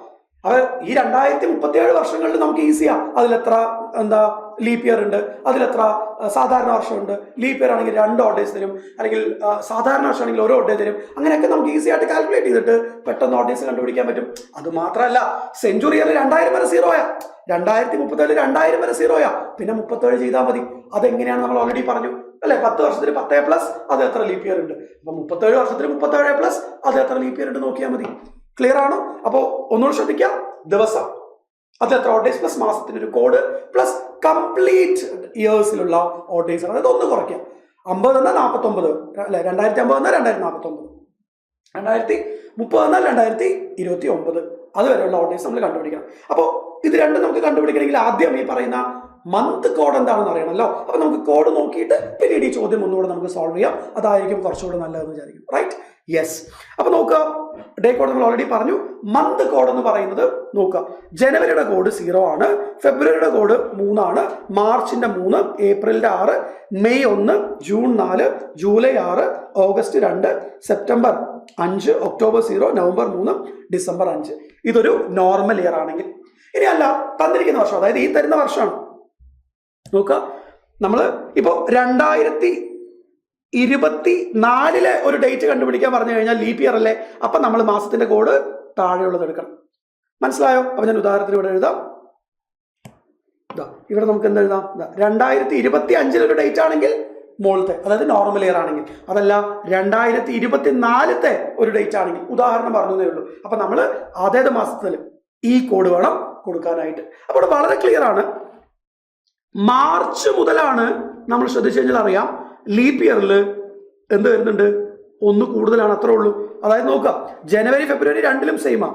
അത് ഈ 2037 വർഷങ്ങളിൽ നമുക്ക് ഈസിയാ, അതിലെത്ര ലീപ് ഇയർ ഉണ്ട്, അതിലെത്ര സാധാരണ വർഷമുണ്ട്. ലീപ് ഇയർ ആണെങ്കിൽ 2 ഓഡ് ഡേയ്സ് തരും, അല്ലെങ്കിൽ സാധാരണ വർഷമാണെങ്കിൽ 1 ഓഡ് ഡേ തരും. അങ്ങനെയൊക്കെ നമുക്ക് ഈസി ആയിട്ട് കാൽക്കുലേറ്റ് ചെയ്തിട്ട് പെട്ടെന്ന് ഓഡ് ഡേയ്സ് കണ്ടുപിടിക്കാൻ പറ്റും. അത് മാത്രമല്ല, സെഞ്ചുറി ഇയറിൽ 2000 വരെ സീറോയാ, 2037 2000 വരെ സീറോയാ, പിന്നെ 37 ചെയ്താൽ മതി. അതെങ്ങനെയാണ് നമ്മൾ ഓൾറെഡി പറഞ്ഞു അല്ലെ, 10 വർഷത്തിൽ 10 പ്ലസ് അത് എത്ര ലീപ് ഇയർ ഉണ്ട്, അപ്പൊ 37 വർഷത്തിൽ 37 പ്ലസ് അത് എത്ര ലീപ് ഇയർ ഉണ്ട് നോക്കിയാൽ മതി. ക്ലിയർ ആണോ? അപ്പോൾ ഒന്നുകൂടി ശ്രദ്ധിക്കാം, ദിവസം അത് എത്ര ഓഡ് ഡേയ്സ്, പ്ലസ് മാസത്തിനൊരു കോഡ്, പ്ലസ് കംപ്ലീറ്റ് ഇയേഴ്സിലുള്ള ഓഡ് ഡേയ്സ് ആണ്. അതായത് 1 കുറയ്ക്കാം. 50 എന്നാൽ 49 അല്ലെ, 2050 എന്നാൽ 2049, 2030 എന്നാൽ 2029, അതുവരെയുള്ള ഓഡ് ഡേയ്സ് നമ്മൾ കണ്ടുപിടിക്കണം. അപ്പോൾ ഇത് രണ്ടും നമുക്ക് കണ്ടുപിടിക്കണമെങ്കിൽ ആദ്യം ഈ പറയുന്ന മന്ത് കോഡ് എന്താണെന്ന് അറിയണമല്ലോ. അപ്പൊ നമുക്ക് കോഡ് നോക്കിയിട്ട് പിന്നീട് ഈ ചോദ്യം ഒന്നുകൂടെ നമുക്ക് സോൾവ് ചെയ്യാം. അതായിരിക്കും കുറച്ചുകൂടെ നല്ലതെന്ന് വിചാരിക്കും. Right, yes. അപ്പൊ നോക്കുക, ഡേ കോഡ് നമ്മൾ ഓൾറെഡി പറഞ്ഞു. മന്ത് കോഡ് എന്ന് പറയുന്നത് നോക്കുക, ജനുവരിയുടെ കോഡ് 0 ആണ്, ഫെബ്രുവരിയുടെ കോഡ് 3 ആണ്, മാർച്ചിന്റെ 3, ഏപ്രിലിന്റെ 6, May 1, June 4, July 6, August 2, September 5, October 0, November 3, December 5. ഇതൊരു നോർമൽ ഇയർ ആണെങ്കിൽ. ഇനി അല്ല, തന്നിരിക്കുന്ന വർഷം, അതായത് ഈ തരുന്ന വർഷമാണ്. നോക്കുക, നമ്മൾ ഇപ്പോ 2024 ഒരു ഡേറ്റ് കണ്ടുപിടിക്കാൻ പറഞ്ഞു കഴിഞ്ഞാൽ ലീപ് ഇയർ അല്ലേ, അപ്പൊ നമ്മൾ മാസത്തിന്റെ കോഡ് താഴെയുള്ളത് എടുക്കണം. മനസ്സിലായോ? അപ്പൊ ഞാൻ ഉദാഹരണത്തിന് ഇവിടെ എഴുതാം. ഇവിടെ നമുക്ക് എന്ത് എഴുതാം, 2025 ഒരു ഡേറ്റ് ആണെങ്കിൽ മോളത്തെ, അതായത് നോർമൽ ഇയർ ആണെങ്കിൽ. അതല്ല 2024 ഒരു ഡേറ്റ് ആണെങ്കിൽ, ഉദാഹരണം പറഞ്ഞതേ ഉള്ളൂ. അപ്പൊ നമ്മൾ അതേത് മാസത്തിൽ ഈ കോഡ് വേണം കൊടുക്കാനായിട്ട്. അപ്പോൾ വളരെ ക്ലിയർ ആണ്, മാർച്ച് മുതലാണ് നമ്മൾ ശ്രദ്ധിച്ചു കഴിഞ്ഞാൽ അറിയാം ലീപ് ഇയറിൽ എന്ത് വരുന്നുണ്ട്, 1 കൂടുതലാണ്, അത്രേ ഉള്ളൂ. അതായത് നോക്കുക, ജനുവരി ഫെബ്രുവരി രണ്ടിലും സെയിമാ.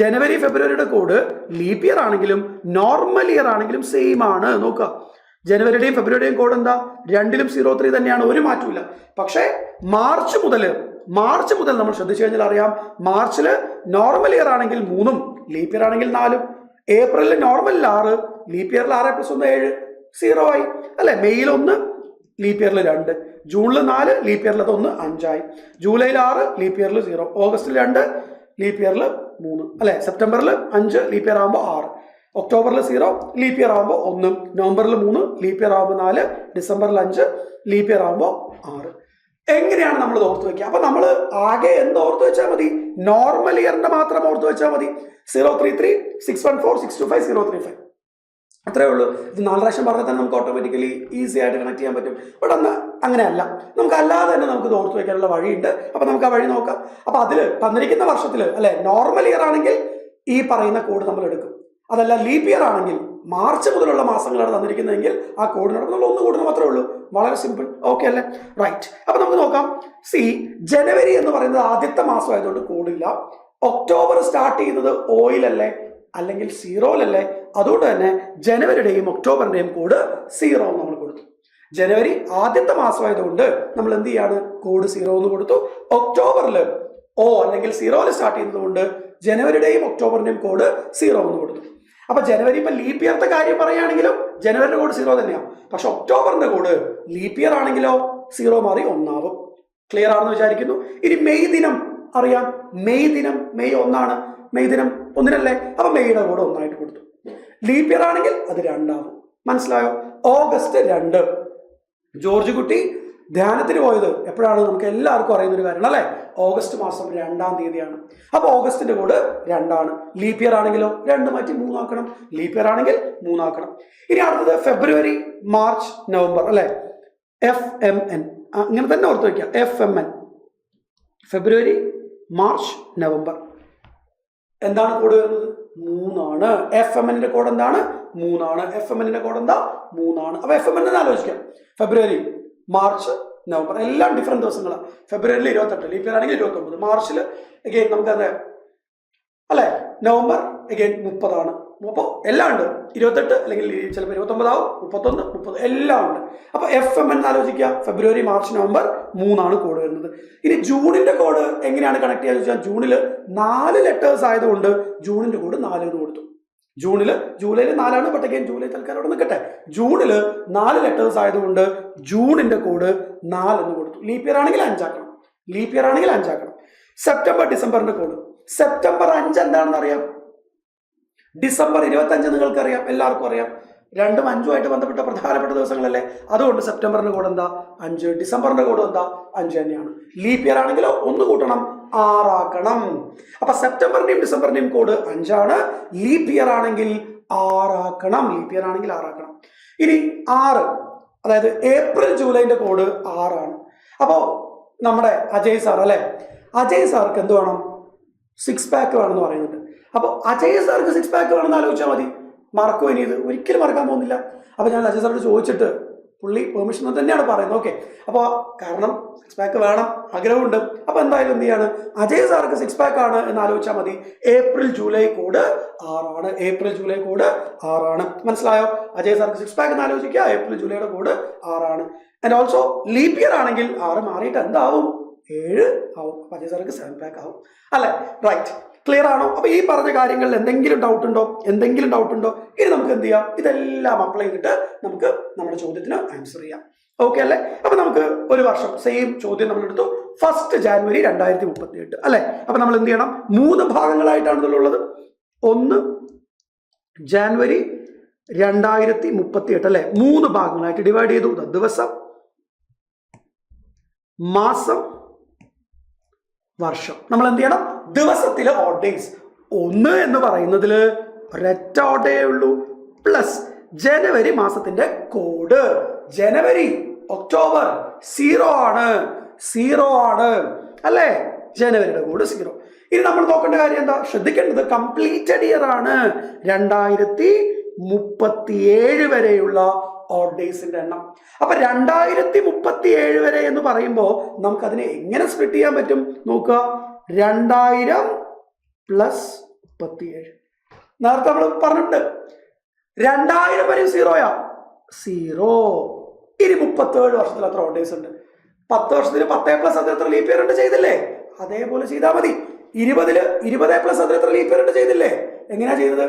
ജനുവരി ഫെബ്രുവരിയുടെ കോഡ് ലീപ് ഇയർ ആണെങ്കിലും നോർമൽ ഇയർ ആണെങ്കിലും സെയിം ആണ്. നോക്കുക, ജനുവരിയുടെയും ഫെബ്രുവരിയുടെയും കോഡ് എന്താ, രണ്ടിലും 03 തന്നെയാണ്, ഒരു മാറ്റമില്ല. പക്ഷേ മാർച്ച് മുതൽ നമ്മൾ ശ്രദ്ധിച്ചു കഴിഞ്ഞാൽ അറിയാം, മാർച്ചിൽ നോർമൽ ഇയർ ആണെങ്കിൽ 3ഉം ലീപ് ഇയർ ആണെങ്കിൽ 4ഉം, ഏപ്രിലിൽ നോർമലിൽ 6, ലീപ് ഇയറിൽ 6 + 1 7, 0 ആയി അല്ലെ. മെയ്യിൽ 1, ലീപ് ഇയറിൽ 2, ജൂണിൽ 4, ലീപ് ഇയറിൽ 1, 5 ആയി. ജൂലൈയിൽ 6, ലീപ് ഇയറിൽ 0, ഓഗസ്റ്റിൽ 2, ലീപ് ഇയറിൽ 3 അല്ലെ. സെപ്റ്റംബറിൽ 5, ലീപ് ഇയർ ആകുമ്പോൾ 6, ഒക്ടോബറിൽ 0, ലീപ് ഇയർ ആകുമ്പോൾ 1, നവംബറിൽ 3, ലീപ് ഇയർ ആകുമ്പോൾ 4, ഡിസംബറിൽ 5, ലീപ് ഇയർ ആകുമ്പോൾ 6. എങ്ങനെയാണ് നമ്മൾ ഇത് ഓർത്ത് വെക്കുക? അപ്പൊ നമ്മൾ ആകെ എന്ത് ഓർത്ത് വെച്ചാൽ മതി, നോർമൽ ഇയറിന്റെ മാത്രം ഓർത്ത് വെച്ചാൽ മതി. 033 614 625 035, അത്രേ ഉള്ളൂ. ഇത് 4 പ്രാവശ്യം പറഞ്ഞാൽ തന്നെ നമുക്ക് ഓട്ടോമാറ്റിക്കലി ഈസി ആയിട്ട് കണക്ട് ചെയ്യാൻ പറ്റും. ബട്ട് അങ്ങനെയല്ല, നമുക്ക് അല്ലാതെ തന്നെ നമുക്ക് ഇത് ഓർത്ത് വെക്കാനുള്ള വഴിയുണ്ട്. അപ്പൊ നമുക്ക് ആ വഴി നോക്കാം. അപ്പൊ അതിൽ തന്നിരിക്കുന്ന വർഷത്തിൽ അല്ലെ, നോർമൽ ഇയർ ആണെങ്കിൽ ഈ പറയുന്ന കോഡ് നമ്മൾ എടുക്കും. അതല്ല ലീപ് ഇയർ ആണെങ്കിൽ മാർച്ച് മുതലുള്ള മാസങ്ങളാണ് തന്നിരിക്കുന്നതെങ്കിൽ ആ കോഡിനോടൊപ്പം നമ്മൾ 1 കൂടുന്നത് മാത്രമേ ഉള്ളൂ. വളരെ സിമ്പിൾ. ഓക്കെ അല്ലേ? റൈറ്റ്. അപ്പൊ നമുക്ക് നോക്കാം. ജനുവരി എന്ന് പറയുന്നത് ആദ്യത്തെ മാസം ആയതുകൊണ്ട് കോഡില്ല. ഒക്ടോബർ സ്റ്റാർട്ട് ചെയ്യുന്നത് ഓയിലല്ലേ, അല്ലെങ്കിൽ 0 അതുകൊണ്ട് തന്നെ ജനുവരിയുടെയും ഒക്ടോബറിന്റെയും കോഡ് 0 നമ്മൾ കൊടുത്തു. ജനുവരി ആദ്യത്തെ മാസമായതുകൊണ്ട് നമ്മൾ എന്ത് ചെയ്യാണ്, കോഡ് 0 എന്ന് കൊടുത്തു. ഒക്ടോബറിൽ അല്ലെങ്കിൽ 0 സ്റ്റാർട്ട് ചെയ്യുന്നത് കൊണ്ട് ജനുവരിയുടെയും ഒക്ടോബറിന്റെയും കോഡ് 0 എന്ന് കൊടുത്തു. അപ്പൊ ജനുവരി ഇപ്പൊ ലീപ് ഇയർത്തെ കാര്യം പറയുകയാണെങ്കിലും ജനുവരിയുടെ കോഡ് 0 തന്നെയാണ്. പക്ഷെ ഒക്ടോബറിന്റെ കോഡ് ലീപ് ഇയർ ആണെങ്കിലോ 0 മാറി 1 ആവും. ക്ലിയർ ആണെന്ന് വിചാരിക്കുന്നു. ഇനി മെയ് ദിനം അറിയാം, മെയ് 1 ആണ്. മെയ് ദിനം 1 അപ്പൊ മെയ്യുടെ കോഡ് 1 ആയിട്ട് കൊടുത്തു. ലീപ് ഇയർ ആണെങ്കിൽ അത് 2 ആവും. മനസ്സിലായോ? ഓഗസ്റ്റ് 2, ജോർജ് കുട്ടി ധ്യാനത്തിന് പോയത് എപ്പോഴാണ്? നമുക്ക് എല്ലാവർക്കും അറിയുന്നൊരു കാര്യമാണ് അല്ലേ? ഓഗസ്റ്റ് മാസം 2-ാം തീയതിയാണ്. അപ്പോൾ ഓഗസ്റ്റിന്റെ കോഡ് 2 ആണ്. ലീപ്പ് ഇയർ ആണെങ്കിലോ 2 മാറ്റി 3 ആക്കണം. ലീപ്പ് ഇയർ ആണെങ്കിൽ 3 ആക്കണം. ഇനി അടുത്തത് ഫെബ്രുവരി, മാർച്ച്, നവംബർ അല്ലെ? FMN ഇങ്ങനെ തന്നെ ഓർത്ത് വയ്ക്കുക. FMN ഫെബ്രുവരി, മാർച്ച്, നവംബർ. എന്താണ് കോഡ് വരുന്നത്? 3 ആണ്. FMNന്റെ കോഡ് എന്താണ്? 3 ആണ്. FMNന്റെ കോഡ് എന്താ? 3 ആണ്. അപ്പൊ FMN എന്ന് ആലോചിക്കാം. ഫെബ്രുവരി, മാർച്ച്, നവംബർ എല്ലാം ഡിഫറെന്റ് ദിവസങ്ങളാണ്. ഫെബ്രുവരിയിൽ 28, ലീപ്പ് ഇയർ ആണെങ്കിൽ 29, മാർച്ചിൽ അഗെയിൻ നമുക്കത് അല്ലെ? നവംബർ അഗെയിൻ 30 ആണ്. അപ്പോൾ എല്ലാം ഉണ്ട്. 28 അല്ലെങ്കിൽ ചിലപ്പോൾ 29 ആവും, 31, 30 എല്ലാം ഉണ്ട്. അപ്പൊ FMN ആലോചിക്കുക. ഫെബ്രുവരി, മാർച്ച്, നവംബർ 3 ആണ് കോഡ് വരുന്നത്. ഇനി ജൂണിന്റെ കോഡ് എങ്ങനെയാണ് കണക്ട് ചെയ്യാന്ന് വെച്ചാൽ ജൂണിൽ 4 ലെറ്റേഴ്സ് ആയതുകൊണ്ട് ജൂണിന്റെ കോഡ് 4 എന്ന് കൊടുത്തു. ജൂലൈയിൽ 4 ആണ്. ബട്ട് അഗൈൻ ജൂലൈ തൽക്കാലം അവിടെ നിൽക്കട്ടെ. ജൂണിൽ 4 ലെറ്റേഴ്സ് ആയതുകൊണ്ട് ജൂണിന്റെ കോഡ് 4 എന്ന് കൊടുത്തു. ലീപ്പ് ഇയർ ആണെങ്കിൽ 5 ആക്കണം. ലീപ്പ് ഇയർ ആണെങ്കിൽ 5 ആക്കണം. September, ഡിസംബറിന്റെ code. സെപ്റ്റംബർ 5 എന്താണെന്ന് അറിയാം. ഡിസംബർ 25 നിങ്ങൾക്കറിയാം, എല്ലാവർക്കും അറിയാം. 2ഉം 5ഉം ആയിട്ട് ബന്ധപ്പെട്ട പ്രധാനപ്പെട്ട ദിവസങ്ങളല്ലേ? അതുകൊണ്ട് സെപ്റ്റംബറിന്റെ കോഡ് എന്താ? 5. ഡിസംബറിന്റെ കോഡ് എന്താ? 5 തന്നെയാണ്. ലീപ്പ് ഇയർ ആണെങ്കിലോ 1 കൂട്ടണം, 6 ആക്കണം. അപ്പൊ സെപ്റ്റംബറിന്റെയും ഡിസംബറിന്റെയും കോഡ് 5 ആണ്. ലീപ്പ് ഇയർ ആണെങ്കിൽ 6 ആക്കണം. ലീപ്പ് ഇയർ ആണെങ്കിൽ 6 ആക്കണം. ഇനി 6, അതായത് ഏപ്രിൽ, ജൂലൈന്റെ കോഡ് 6 ആണ്. അപ്പോ നമ്മുടെ അജയ് സാർ അല്ലെ? അജയ് സാർക്ക് എന്ത് വേണം? 6 പാക്ക് വേണമെന്ന് പറയുന്നുണ്ട്. അപ്പോൾ അജയ് സാർക്ക് 6 പാക്ക് വേണമെന്ന് ആലോചിച്ചാൽ മതി. മറക്കും ഇനി ഇത്? ഒരിക്കലും മറക്കാൻ പോകുന്നില്ല. അപ്പൊ ഞാൻ അജയ് സാറിനോട് ചോദിച്ചിട്ട് പുള്ളി പെർമിഷൻ തന്നെയാണ് പറയുന്നത്. ഓക്കെ, അപ്പോൾ കാരണം 6 പാക്ക് വേണം, ആഗ്രഹമുണ്ട്. അപ്പൊ എന്തായാലും എന്ത് ചെയ്യാണ്? അജയ് സാർക്ക് 6 പാക്ക് ആണ് എന്ന് ആലോചിച്ചാൽ മതി. ഏപ്രിൽ, ജൂലൈ കോഡ് 6 ആണ്. ഏപ്രിൽ, ജൂലൈ കോഡ് 6 ആണ്. മനസ്സിലായോ? അജയ് സാർക്ക് 6 പാക്ക് എന്ന് ആലോചിക്കുക. ഏപ്രിൽ, ജൂലൈയുടെ കോഡ് 6 ആണ്. ആൻഡ് ഓൾസോ ലീപ്പ് ഇയർ ആണെങ്കിൽ 6 മാറിയിട്ട് എന്താവും? 7 ആവും. അപ്പൊ അജയ് സാർക്ക് 7 പാക്ക് ആവും അല്ലെ? റൈറ്റ്, ക്ലിയർ ആണോ? അപ്പൊ ഈ പറഞ്ഞ കാര്യങ്ങളിൽ എന്തെങ്കിലും ഡൗട്ട് ഉണ്ടോ? ഇനി നമുക്ക് എന്ത് ചെയ്യാം? ഇതെല്ലാം അപ്ലൈ ചെയ്തിട്ട് നമുക്ക് നമ്മുടെ ചോദ്യത്തിന് ആൻസർ ചെയ്യാം. ഓക്കെ അല്ലെ? അപ്പൊ നമുക്ക് ഒരു വർഷം സെയിം ചോദ്യം നമ്മൾ എടുത്തു. 1 ജാനുവരി 2038 അല്ലെ? അപ്പൊ നമ്മൾ എന്ത് ചെയ്യണം? 3 ഭാഗങ്ങളായിട്ടാണ് ഇതിലുള്ളത്. 1 ജാനുവരി 2038 അല്ലെ? 3 ഭാഗങ്ങളായിട്ട് ഡിവൈഡ് ചെയ്തു. ദിവസം, മാസം, വർഷം. നമ്മൾ എന്ത് ചെയ്യണം? ദിവസത്തിലെ ഓഡ് ഡേയ്സ് 1 എന്ന് പറയുന്നതിൽ ഒരൊറ്റ ഓഡ് ഡേ ഉള്ളൂ. പ്ലസ് ജനുവരി മാസത്തിന്റെ കോഡ്. ജനുവരി, ഒക്ടോബർ 0 ആണ് അല്ലേ? ജനുവരിയുടെ കോഡ് 0. ഇനി നമ്മൾ നോക്കേണ്ട കാര്യം എന്താ? ശ്രദ്ധിക്കേണ്ടത് കംപ്ലീറ്റഡ് ഇയർ ആണ്. 2037 വരെയുള്ള ഓഡ് ഡേയ്സിന്റെ എണ്ണം. അപ്പൊ 2037 വരെ എന്ന് പറയുമ്പോൾ നമുക്ക് അതിനെ എങ്ങനെ സ്പ്ലിറ്റ് ചെയ്യാൻ പറ്റും? നോക്കുക. 2000 പ്ലസ് 37. നേരത്തെ നമ്മൾ പറഞ്ഞിട്ടുണ്ട് 2000 വരെ 0 ഇനി 37 വർഷത്തിൽ എത്ര ഓഡ് ഡേയ്സ് ഉണ്ട്? 10 വർഷത്തിൽ 10 പ്ലസ് അത് എത്ര ലീപ്പ് ഇയർ ഉണ്ട് ചെയ്തില്ലേ? അതേപോലെ ചെയ്താൽ മതി. 20 പ്ലസ് അത് എത്ര ലീപ്പ് ഇയർ ഉണ്ട് ചെയ്തില്ലേ? എങ്ങനെയാ ചെയ്തത്?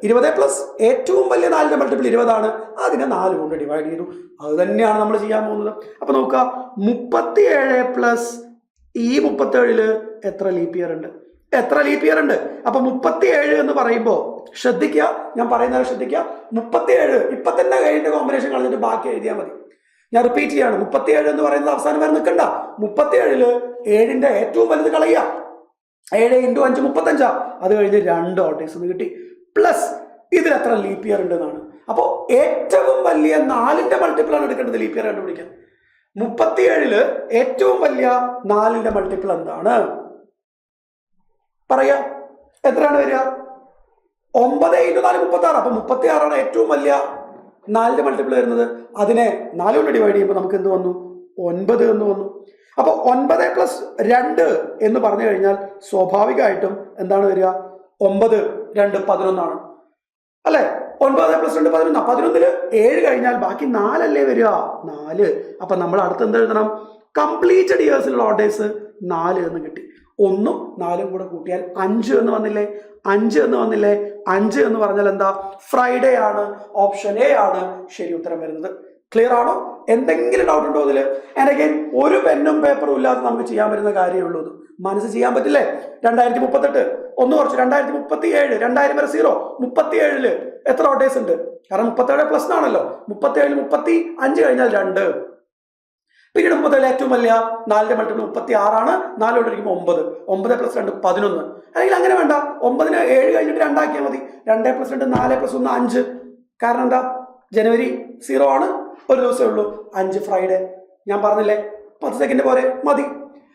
20 പ്ലസ് ഏറ്റവും വലിയ 4ന്റെ മൾട്ടിപ്പിൾ 20 ആണ്. അതിനെ 4 കൊണ്ട് ഡിവൈഡ് ചെയ്തു. അത് തന്നെയാണ് നമ്മൾ ചെയ്യാൻ പോകുന്നത്. അപ്പൊ നോക്കുക, 37 പ്ലസ് ഈ 37 എത്ര ലീപ്പ് ഇയർ ഉണ്ട്? അപ്പൊ 37 എന്ന് പറയുമ്പോൾ ശ്രദ്ധിക്കുക, ഞാൻ പറയുന്നത് ശ്രദ്ധിക്കുക. 37 ഇപ്പൊ തന്നെ കഴിഞ്ഞ കോമ്പിനേഷൻ കളഞ്ഞിട്ട് ബാക്കി എഴുതിയാൽ മതി. ഞാൻ റിപ്പീറ്റ് ചെയ്യാണ്. 37 എന്ന് പറയുന്നത് അവസാനം വരെ നിൽക്കണ്ട. 37 7ന്റെ ഏറ്റവും വലുത് കളയുക. 7 × 5 35. അത് കഴിഞ്ഞ് 2 ഓഡ് ഡേയ്സ് കിട്ടി. പ്ലസ് ഇതിൽ എത്ര ലീപ്പ് ഇയർ ഉണ്ട് എന്നാണ്. അപ്പോൾ ഏറ്റവും വലിയ 4ന്റെ മൾട്ടിപ്പിൾ ആണ് എടുക്കേണ്ടത് ലീപ്പ് ഇയർ കണ്ടുപിടിക്കാൻ. 37 ഏറ്റവും വലിയ 4ന്റെ മൾട്ടിപ്പിൾ എന്താണ് പറയാ? എത്രയാണ് വരിക? 9 × 4 36. അപ്പൊ 36 ആണ് ഏറ്റവും വലിയ 4ന്റെ മൾട്ടിപ്പിൾ വരുന്നത്. അതിനെ 4 കൊണ്ട് ഡിവൈഡ് ചെയ്യുമ്പോൾ നമുക്ക് എന്ത് വന്നു? 9 എന്ന് വന്നു. അപ്പൊ 9 പ്ലസ് 2 എന്ന് പറഞ്ഞു കഴിഞ്ഞാൽ സ്വാഭാവികമായിട്ടും എന്താണ് വരിക? 9, 2, 11 ആണ് അല്ലെ? 9 പ്ലസ് 2 11. 11ൽ 7 കഴിഞ്ഞാൽ ബാക്കി 4 അല്ലേ വരിക? 4. അപ്പൊ നമ്മൾ അടുത്ത് എന്ത് എഴുതണം? കംപ്ലീറ്റഡ് ഇയേഴ്സിലുള്ള ഓഡ് ഡേയ്സ് 4 എന്ന് കിട്ടി. 1ഉം 4ഉം കൂടെ കൂട്ടിയാൽ 5 എന്ന് വന്നില്ലേ? 5 എന്ന് പറഞ്ഞാൽ എന്താ? ഫ്രൈഡേ ആണ്. ഓപ്ഷൻ എ ആണ് ശരി ഉത്തരം വരുന്നത്. ക്ലിയർ ആണോ? എന്തെങ്കിലും ഡൗട്ട് ഉണ്ടോ ഇതിൽ? ആൻഡ് അഗൈൻ ഒരു പെന്നും പേപ്പറും ഇല്ലാതെ നമുക്ക് ചെയ്യാൻ പറ്റുന്ന കാര്യമേ ഉള്ളൂ. മനസ്സ് ചെയ്യാൻ പറ്റില്ലേ? 2038 ഒന്ന് കുറച്ച് 2037 2000 വരെ 0. 37 എത്ര ഓഡ് ഡേയ്സ് ഉണ്ട്? കാരണം 37 പ്ലസ് ആണല്ലോ. 37 35 കഴിഞ്ഞാൽ 2. പിന്നീട് 9 ഏറ്റവും വലിയ 4ന്റെ മൾട്ടിപ്പിൾ 36 4 കൊണ്ട് ഇരിക്കുമ്പോൾ 9 9 + 2 11. അല്ലെങ്കിൽ അങ്ങനെ വേണ്ട, 9ന് 7 കഴിഞ്ഞിട്ട് 2 ആക്കിയാൽ മതി. 2 + 2 4 + 1 5. കാരണം എന്താ, ജനുവരി 0 ആണ്, ഒരു ദിവസമേ ഉള്ളൂ, 5 ഫ്രൈഡേ. ഞാൻ പറഞ്ഞില്ലേ 10 സെക്കൻഡ് പോരെ മതി.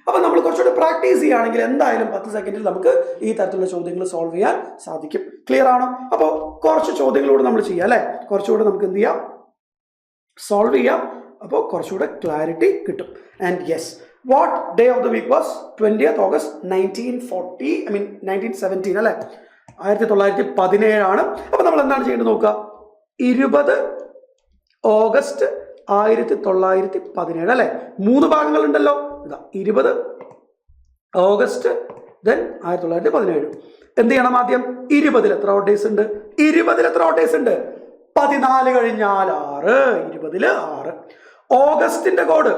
അപ്പൊ നമ്മൾ കുറച്ചുകൂടി പ്രാക്ടീസ് ചെയ്യുകയാണെങ്കിൽ എന്തായാലും 10 സെക്കൻഡിൽ നമുക്ക് ഈ തരത്തിലുള്ള ചോദ്യങ്ങൾ സോൾവ് ചെയ്യാൻ സാധിക്കും. ക്ലിയർ ആണോ? അപ്പോൾ കുറച്ച് ചോദ്യങ്ങളോട് നമ്മൾ ചെയ്യാം അല്ലെ, കുറച്ചുകൂടെ നമുക്ക് എന്ത് ചെയ്യാം, സോൾവ് ചെയ്യാം. അപ്പോൾ കുറച്ചുകൂടെ ക്ലാരിറ്റി കിട്ടും. And yes, what day of the week was 20th August 1917 അല്ലെ, 1917 ആണ്. അപ്പൊ നമ്മൾ എന്താണ് ചെയ്യേണ്ടത് നോക്കുക. 20 ഓഗസ്റ്റ് 1917 അല്ലെ, 3 ഭാഗങ്ങളുണ്ടല്ലോ. ഇതാ 20 ഓഗസ്റ്റ് ദെൻ 1917. എന്ത് ചെയ്യണം ആദ്യം, 20ൽ എത്ര ഓഡ് ഡേയ്സ് ഉണ്ട്, 20ൽ എത്ര ഓഡ് ഡേയ്സ് ഉണ്ട്, 14 കഴിഞ്ഞാൽ 6, 20ൽ 6. ഓഗസ്റ്റിന്റെ കോഡ്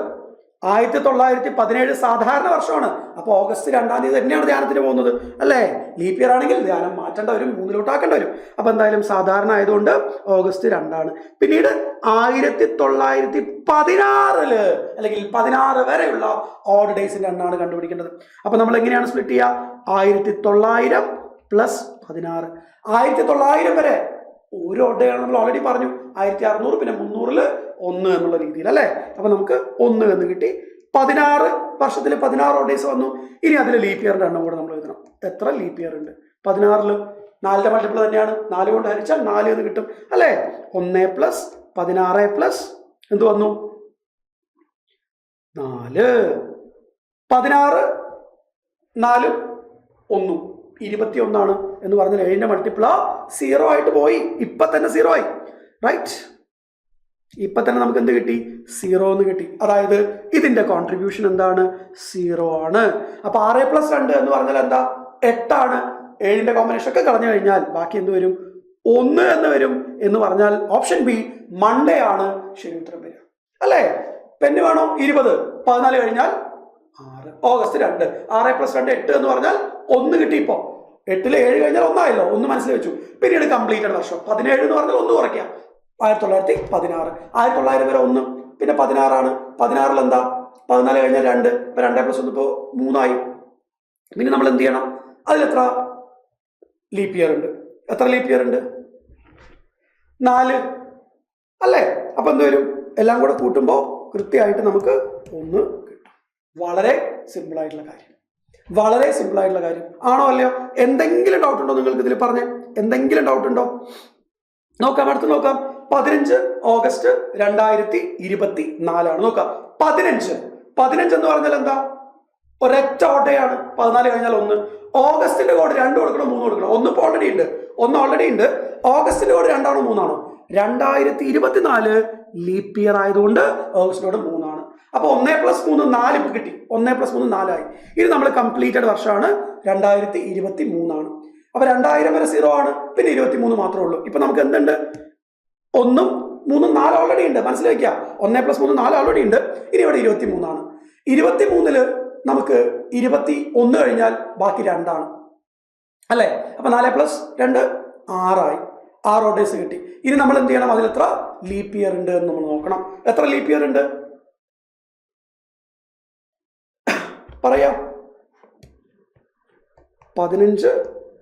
1917 സാധാരണ വർഷമാണ്. അപ്പൊ ഓഗസ്റ്റ് 2-ാം തീയതി തന്നെയാണ് ധ്യാനത്തിന് പോകുന്നത് അല്ലേ. ലീപ്പ് ഇയർ ആണെങ്കിൽ ധ്യാനം മാറ്റേണ്ട വരും, 3-ലോട്ട് ആക്കേണ്ടി വരും. അപ്പൊ എന്തായാലും സാധാരണ ആയതുകൊണ്ട് ഓഗസ്റ്റ് 2 പിന്നീട് 1916 അല്ലെങ്കിൽ 16 വരെയുള്ള ഓഡ് ഡേയ്സിന്റെ എണ്ണമാണ് കണ്ടുപിടിക്കേണ്ടത്. അപ്പൊ നമ്മൾ എങ്ങനെയാണ് സ്പ്ലിറ്റ് ചെയ്യുക, 1900 + 16. 1900 വരെ ഒരു ഓഡ് ഡേ ആണ് നമ്മൾ ഓൾറെഡി പറഞ്ഞു. 1600 പിന്നെ 300ൽ 1 എന്നുള്ള രീതിയിൽ അല്ലേ. അപ്പൊ നമുക്ക് 1 എന്ന് കിട്ടി. 16 വർഷത്തിൽ 16 ഓഡ് ഡേയ്സ് വന്നു. ഇനി അതിൽ ലീപ്പ് ഇയറിന്റെ എണ്ണം കൂടെ നമ്മൾ എഴുതണം. എത്ര ലീപ്പ് ഇയർ ഉണ്ട് 16ൽ? 4ന്റെ മൾട്ടിപ്പിൾ തന്നെയാണ്, 4 കൊണ്ട് ഹരിച്ചാൽ 4 എന്ന് കിട്ടും അല്ലേ. 1 + 16 + എന്ത് വന്നു, 4. 16 4 1 21 എന്ന് പറഞ്ഞാൽ 7ന്റെ മൾട്ടിപ്പിളാ 0 ആയിട്ട് പോയി. ഇപ്പൊ തന്നെ 0 ആയി, റൈറ്റ്. ഇപ്പൊ തന്നെ നമുക്ക് എന്ത് കിട്ടി, 0 എന്ന് കിട്ടി. അതായത് ഇതിന്റെ കോൺട്രിബ്യൂഷൻ എന്താണ്, 0 ആണ്. അപ്പൊ 6 + 2 എന്ന് പറഞ്ഞാൽ എന്താ, 8 ആണ്. 7ന്റെ കോമ്പിനേഷൻ ഒക്കെ കളഞ്ഞു കഴിഞ്ഞാൽ ബാക്കി എന്ത് വരും, 1 എന്ന് വരും. എന്ന് പറഞ്ഞാൽ ഓപ്ഷൻ ബി മൺഡേ ആണ് ശരി ഉത്തരം വരിക അല്ലേ. പെന്ന് വേണോ, 20 14 കഴിഞ്ഞാൽ 6, ഓഗസ്റ്റ് 2. 6 + 2 8 എന്ന് പറഞ്ഞാൽ 1 കിട്ടി. ഇപ്പോ 8ൽ 7 കഴിഞ്ഞാൽ 1 ആയല്ലോ, 1 മനസ്സിൽ വെച്ചു. പിന്നീട് കംപ്ലീറ്റഡ് വർഷം 17 എന്ന് പറഞ്ഞാൽ 1 കുറയ്ക്കാം, 1916. 1900 വരെ 1, പിന്നെ 16 ആണ്. 16ൽ എന്താ, 14 കഴിഞ്ഞാൽ 2, ഇപ്പൊ 2 + 1 ഇപ്പോൾ 3 ആയി. പിന്നെ നമ്മൾ എന്ത് ചെയ്യണം, അതിലെത്ര ലീപ്പ് ഇയർ ഉണ്ട്, എത്ര ലീപ്പ് ഇയർ ഉണ്ട്, 4 അല്ലേ. അപ്പൊ എന്ത് വരും, എല്ലാം കൂടെ കൂട്ടുമ്പോൾ കൃത്യമായിട്ട് നമുക്ക് 1 കിട്ടും. വളരെ സിമ്പിൾ ആയിട്ടുള്ള കാര്യം, വളരെ സിമ്പിൾ ആയിട്ടുള്ള കാര്യം ആണോ അല്ലയോ? എന്തെങ്കിലും ഡൗട്ട് ഉണ്ടോ നിങ്ങൾക്ക് ഇതിൽ പറഞ്ഞേ, എന്തെങ്കിലും ഡൗട്ട് ഉണ്ടോ? നോക്കാം, അടുത്ത് നോക്കാം. 15 ഓഗസ്റ്റ് 2024 ആണ്. നോക്കാം, 15 എന്ന് പറഞ്ഞാൽ എന്താ, ഒരൊറ്റ ഓഡേ ആണ്. 14 കഴിഞ്ഞാൽ 1. ഓഗസ്റ്റിന്റെ കോഡ് 2 കൊടുക്കണം, 3 കൊടുക്കണം. 1 ഇപ്പോൾ ഓൾറെഡി ഉണ്ട്. ഓഗസ്റ്റിന്റെ കോഡ് 2 ആണോ 3 ആണോ? 2024 ലീപ്പ് ഇയർ ആയതുകൊണ്ട് ഓഗസ്റ്റിനോട് 3 ആണ്. അപ്പൊ 1 + 3 4 ഇപ്പൊ കിട്ടി. 1 + 3 4 ആയി. ഇത് നമ്മൾ കംപ്ലീറ്റഡ് വർഷമാണ്, 2023 ആണ്. അപ്പൊ 2000 വരെ 0 ആണ്, പിന്നെ 23 മാത്രമേ ഉള്ളൂ. ഇപ്പൊ നമുക്ക് എന്തുണ്ട്, 1 3 4 ഓൾറെഡി ഉണ്ട്, മനസ്സിലാക്കുക. 1 + 3 4 ഓൾറെഡി ഉണ്ട്. ഇനി ഇവിടെ 23 ആണ്. 23ല് നമുക്ക് 21 കഴിഞ്ഞാൽ ബാക്കി 2 ആണ് അല്ലേ. അപ്പൊ 4 + 2 6 ആയി. 6 ഓഡ് ഡേയ്സ് കിട്ടി. ഇനി നമ്മൾ എന്ത് ചെയ്യണം, അതിൽ എത്ര ലീപ്പ് ഇയർ ഉണ്ട് എന്ന് നമ്മൾ നോക്കണം. എത്ര ലീപ്പ് ഇയർ ഉണ്ട് പറയാം. 15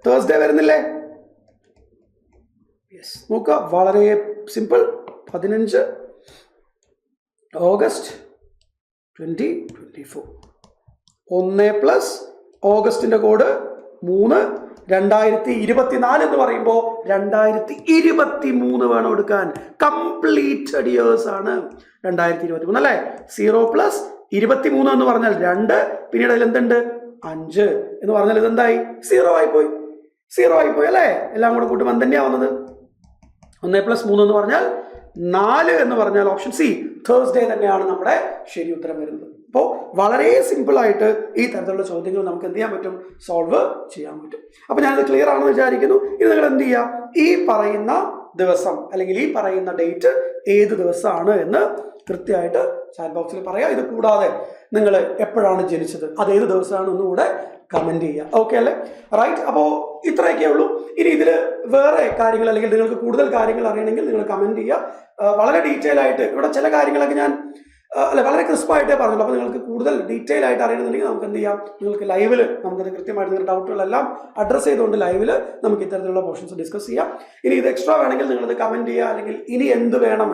തേഴ്സ്ഡേ വരുന്നില്ലേ? യെസ്, നോക്കുക, വളരെ സിമ്പിൾ. 15 ഓഗസ്റ്റ് 2024. 1 + ഓഗസ്റ്റിന്റെ കോഡ് 3. 2024 എന്ന് പറയുമ്പോൾ 2023 വേണം എടുക്കാൻ. കംപ്ലീറ്റഡ് ഇയേഴ്സ് ആണ് 2023 അല്ലേ. 0 + 23 എന്ന് പറഞ്ഞാൽ 2, പിന്നീട് അതിൽ എന്തുണ്ട്, 5 എന്ന് പറഞ്ഞാൽ ഇതെന്തായി, 0 ആയിപ്പോയി അല്ലേ. എല്ലാം കൂടെ കൂട്ടുമ്പോൾ എന്ത് വന്നത്, 1 + 3 എന്ന് പറഞ്ഞാൽ 4 എന്ന് പറഞ്ഞാൽ ഓപ്ഷൻ സി തേഴ്സ്ഡേ തന്നെയാണ് നമ്മുടെ ശരി ഉത്തരം വരുന്നത്. അപ്പോൾ വളരെ സിമ്പിൾ ആയിട്ട് ഈ തരത്തിലുള്ള ചോദ്യങ്ങൾ നമുക്ക് എന്ത് ചെയ്യാൻ പറ്റും, സോൾവ് ചെയ്യാൻ പറ്റും. അപ്പൊ ഞാനത് ക്ലിയർ ആണെന്ന് വിചാരിക്കുന്നു. ഇനി നിങ്ങൾ എന്ത് ചെയ്യുക, ഈ പറയുന്ന ദിവസം അല്ലെങ്കിൽ ഈ പറയുന്ന ഡേറ്റ് ഏത് ദിവസമാണ് എന്ന് കൃത്യമായിട്ട് ചാറ്റ് ബോക്സിൽ പറയാം. ഇത് കൂടാതെ നിങ്ങൾ എപ്പോഴാണ് ജനിച്ചത്, അത് ഏത് ദിവസമാണ് ഒന്നുകൂടെ കമന്റ് ചെയ്യുക. ഓക്കെ അല്ലേ, റൈറ്റ്. അപ്പോൾ ഇത്രയൊക്കെ ഉള്ളൂ. ഇനി ഇതിൽ വേറെ കാര്യങ്ങൾ അല്ലെങ്കിൽ നിങ്ങൾക്ക് കൂടുതൽ കാര്യങ്ങൾ അറിയണമെങ്കിൽ നിങ്ങൾ കമന്റ് ചെയ്യുക. വളരെ ഡീറ്റെയിൽ ആയിട്ട് ഇവിടെ ചില കാര്യങ്ങളൊക്കെ ഞാൻ അല്ല വളരെ ക്രിസ്പായിട്ടേ പറഞ്ഞുള്ളൂ. അപ്പോൾ നിങ്ങൾക്ക് കൂടുതൽ ഡീറ്റെയിൽ ആയിട്ട് അറിയണമെന്നുണ്ടെങ്കിൽ നമുക്ക് എന്ത് ചെയ്യാം, നിങ്ങൾക്ക് ലൈവിൽ നമുക്കത് കൃത്യമായിട്ട് നിങ്ങളുടെ ഡൗട്ടുകളെല്ലാം അഡ്രസ്സ് ചെയ്തുകൊണ്ട് ലൈവിൽ നമുക്ക് ഇത്തരത്തിലുള്ള പോർഷൻസ് ഡിസ്കസ് ചെയ്യാം. ഇനി ഇത് എക്സ്ട്രാ വേണമെങ്കിൽ നിങ്ങളത് കമൻറ്റ് ചെയ്യുക, അല്ലെങ്കിൽ ഇനി എന്ത് വേണം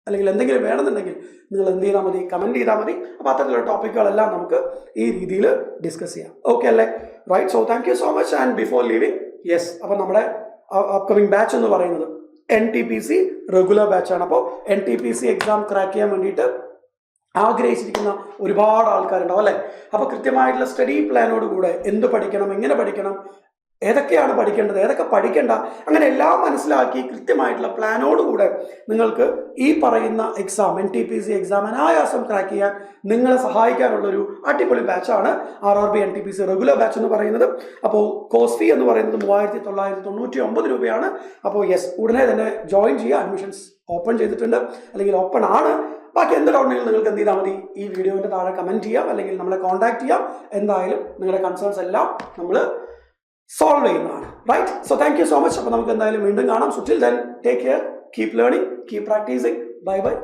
അല്ലെങ്കിൽ എന്തെങ്കിലും വേണമെന്നുണ്ടെങ്കിൽ നിങ്ങൾ എന്ത് ചെയ്താൽ മതി, കമൻറ്റ് ചെയ്താൽ മതി. അപ്പോൾ അത്തരത്തിലുള്ള ടോപ്പിക്കുകളെല്ലാം നമുക്ക് ഈ രീതിയിൽ ഡിസ്കസ് ചെയ്യാം. ഓക്കെ അല്ലേ? Right. So thank you so much. And before leaving, yes, അപ്പോൾ നമ്മുടെ അപ്കമിങ് ബാച്ച് എന്ന് പറയുന്നത് NTPC റെഗുലർ ബാച്ചാണ്. അപ്പോൾ NTPC എക്സാം ക്രാക്ക് ചെയ്യാൻ വേണ്ടിയിട്ട് ആഗ്രഹിച്ചിരിക്കുന്ന ഒരുപാട് ആൾക്കാരുണ്ടാവും അല്ലേ? അപ്പോൾ കൃത്യമായിട്ടുള്ള സ്റ്റഡി പ്ലാനോട് കൂടെ എന്ത് പഠിക്കണം, എങ്ങനെ പഠിക്കണം, ഏതൊക്കെയാണ് പഠിക്കേണ്ടത്, ഏതൊക്കെ പഠിക്കേണ്ട, അങ്ങനെ എല്ലാം മനസ്സിലാക്കി കൃത്യമായിട്ടുള്ള പ്ലാനോടുകൂടെ നിങ്ങൾക്ക് ഈ പറയുന്ന എക്സാം NTPC എക്സാം അനായാസം ക്രാക്ക് ചെയ്യാൻ നിങ്ങളെ സഹായിക്കാനുള്ളൊരു അടിപൊളി ബാച്ചാണ് RRB NTPC റെഗുലർ ബാച്ച് എന്ന് പറയുന്നത്. അപ്പോൾ കോഴ്സ് ഫീ എന്ന് പറയുന്നത് 3999 രൂപയാണ്. അപ്പോൾ യെസ്, ഉടനെ തന്നെ ജോയിൻ ചെയ്യുക. അഡ്മിഷൻസ് ഓപ്പൺ ചെയ്തിട്ടുണ്ട്, അല്ലെങ്കിൽ ഓപ്പൺ ആണ്. ബാക്കി എന്ത് ഡൗട്ടുണ്ടെങ്കിലും നിങ്ങൾക്ക് എന്ത് ചെയ്താൽ മതി, ഈ വീഡിയോൻ്റെ താഴെ കമൻറ്റ് ചെയ്യാം, അല്ലെങ്കിൽ നമ്മളെ കോൺടാക്ട് ചെയ്യാം. എന്തായാലും നിങ്ങളുടെ കൺസേൺസ് എല്ലാം നമ്മൾ സോൾവ് ചെയ്യുന്നതാണ്. Right. So thank you so much. അപ്പോൾ നമുക്ക് എന്തായാലും വീണ്ടും കാണാം. So till then take care, keep learning, keep practising. Bye by.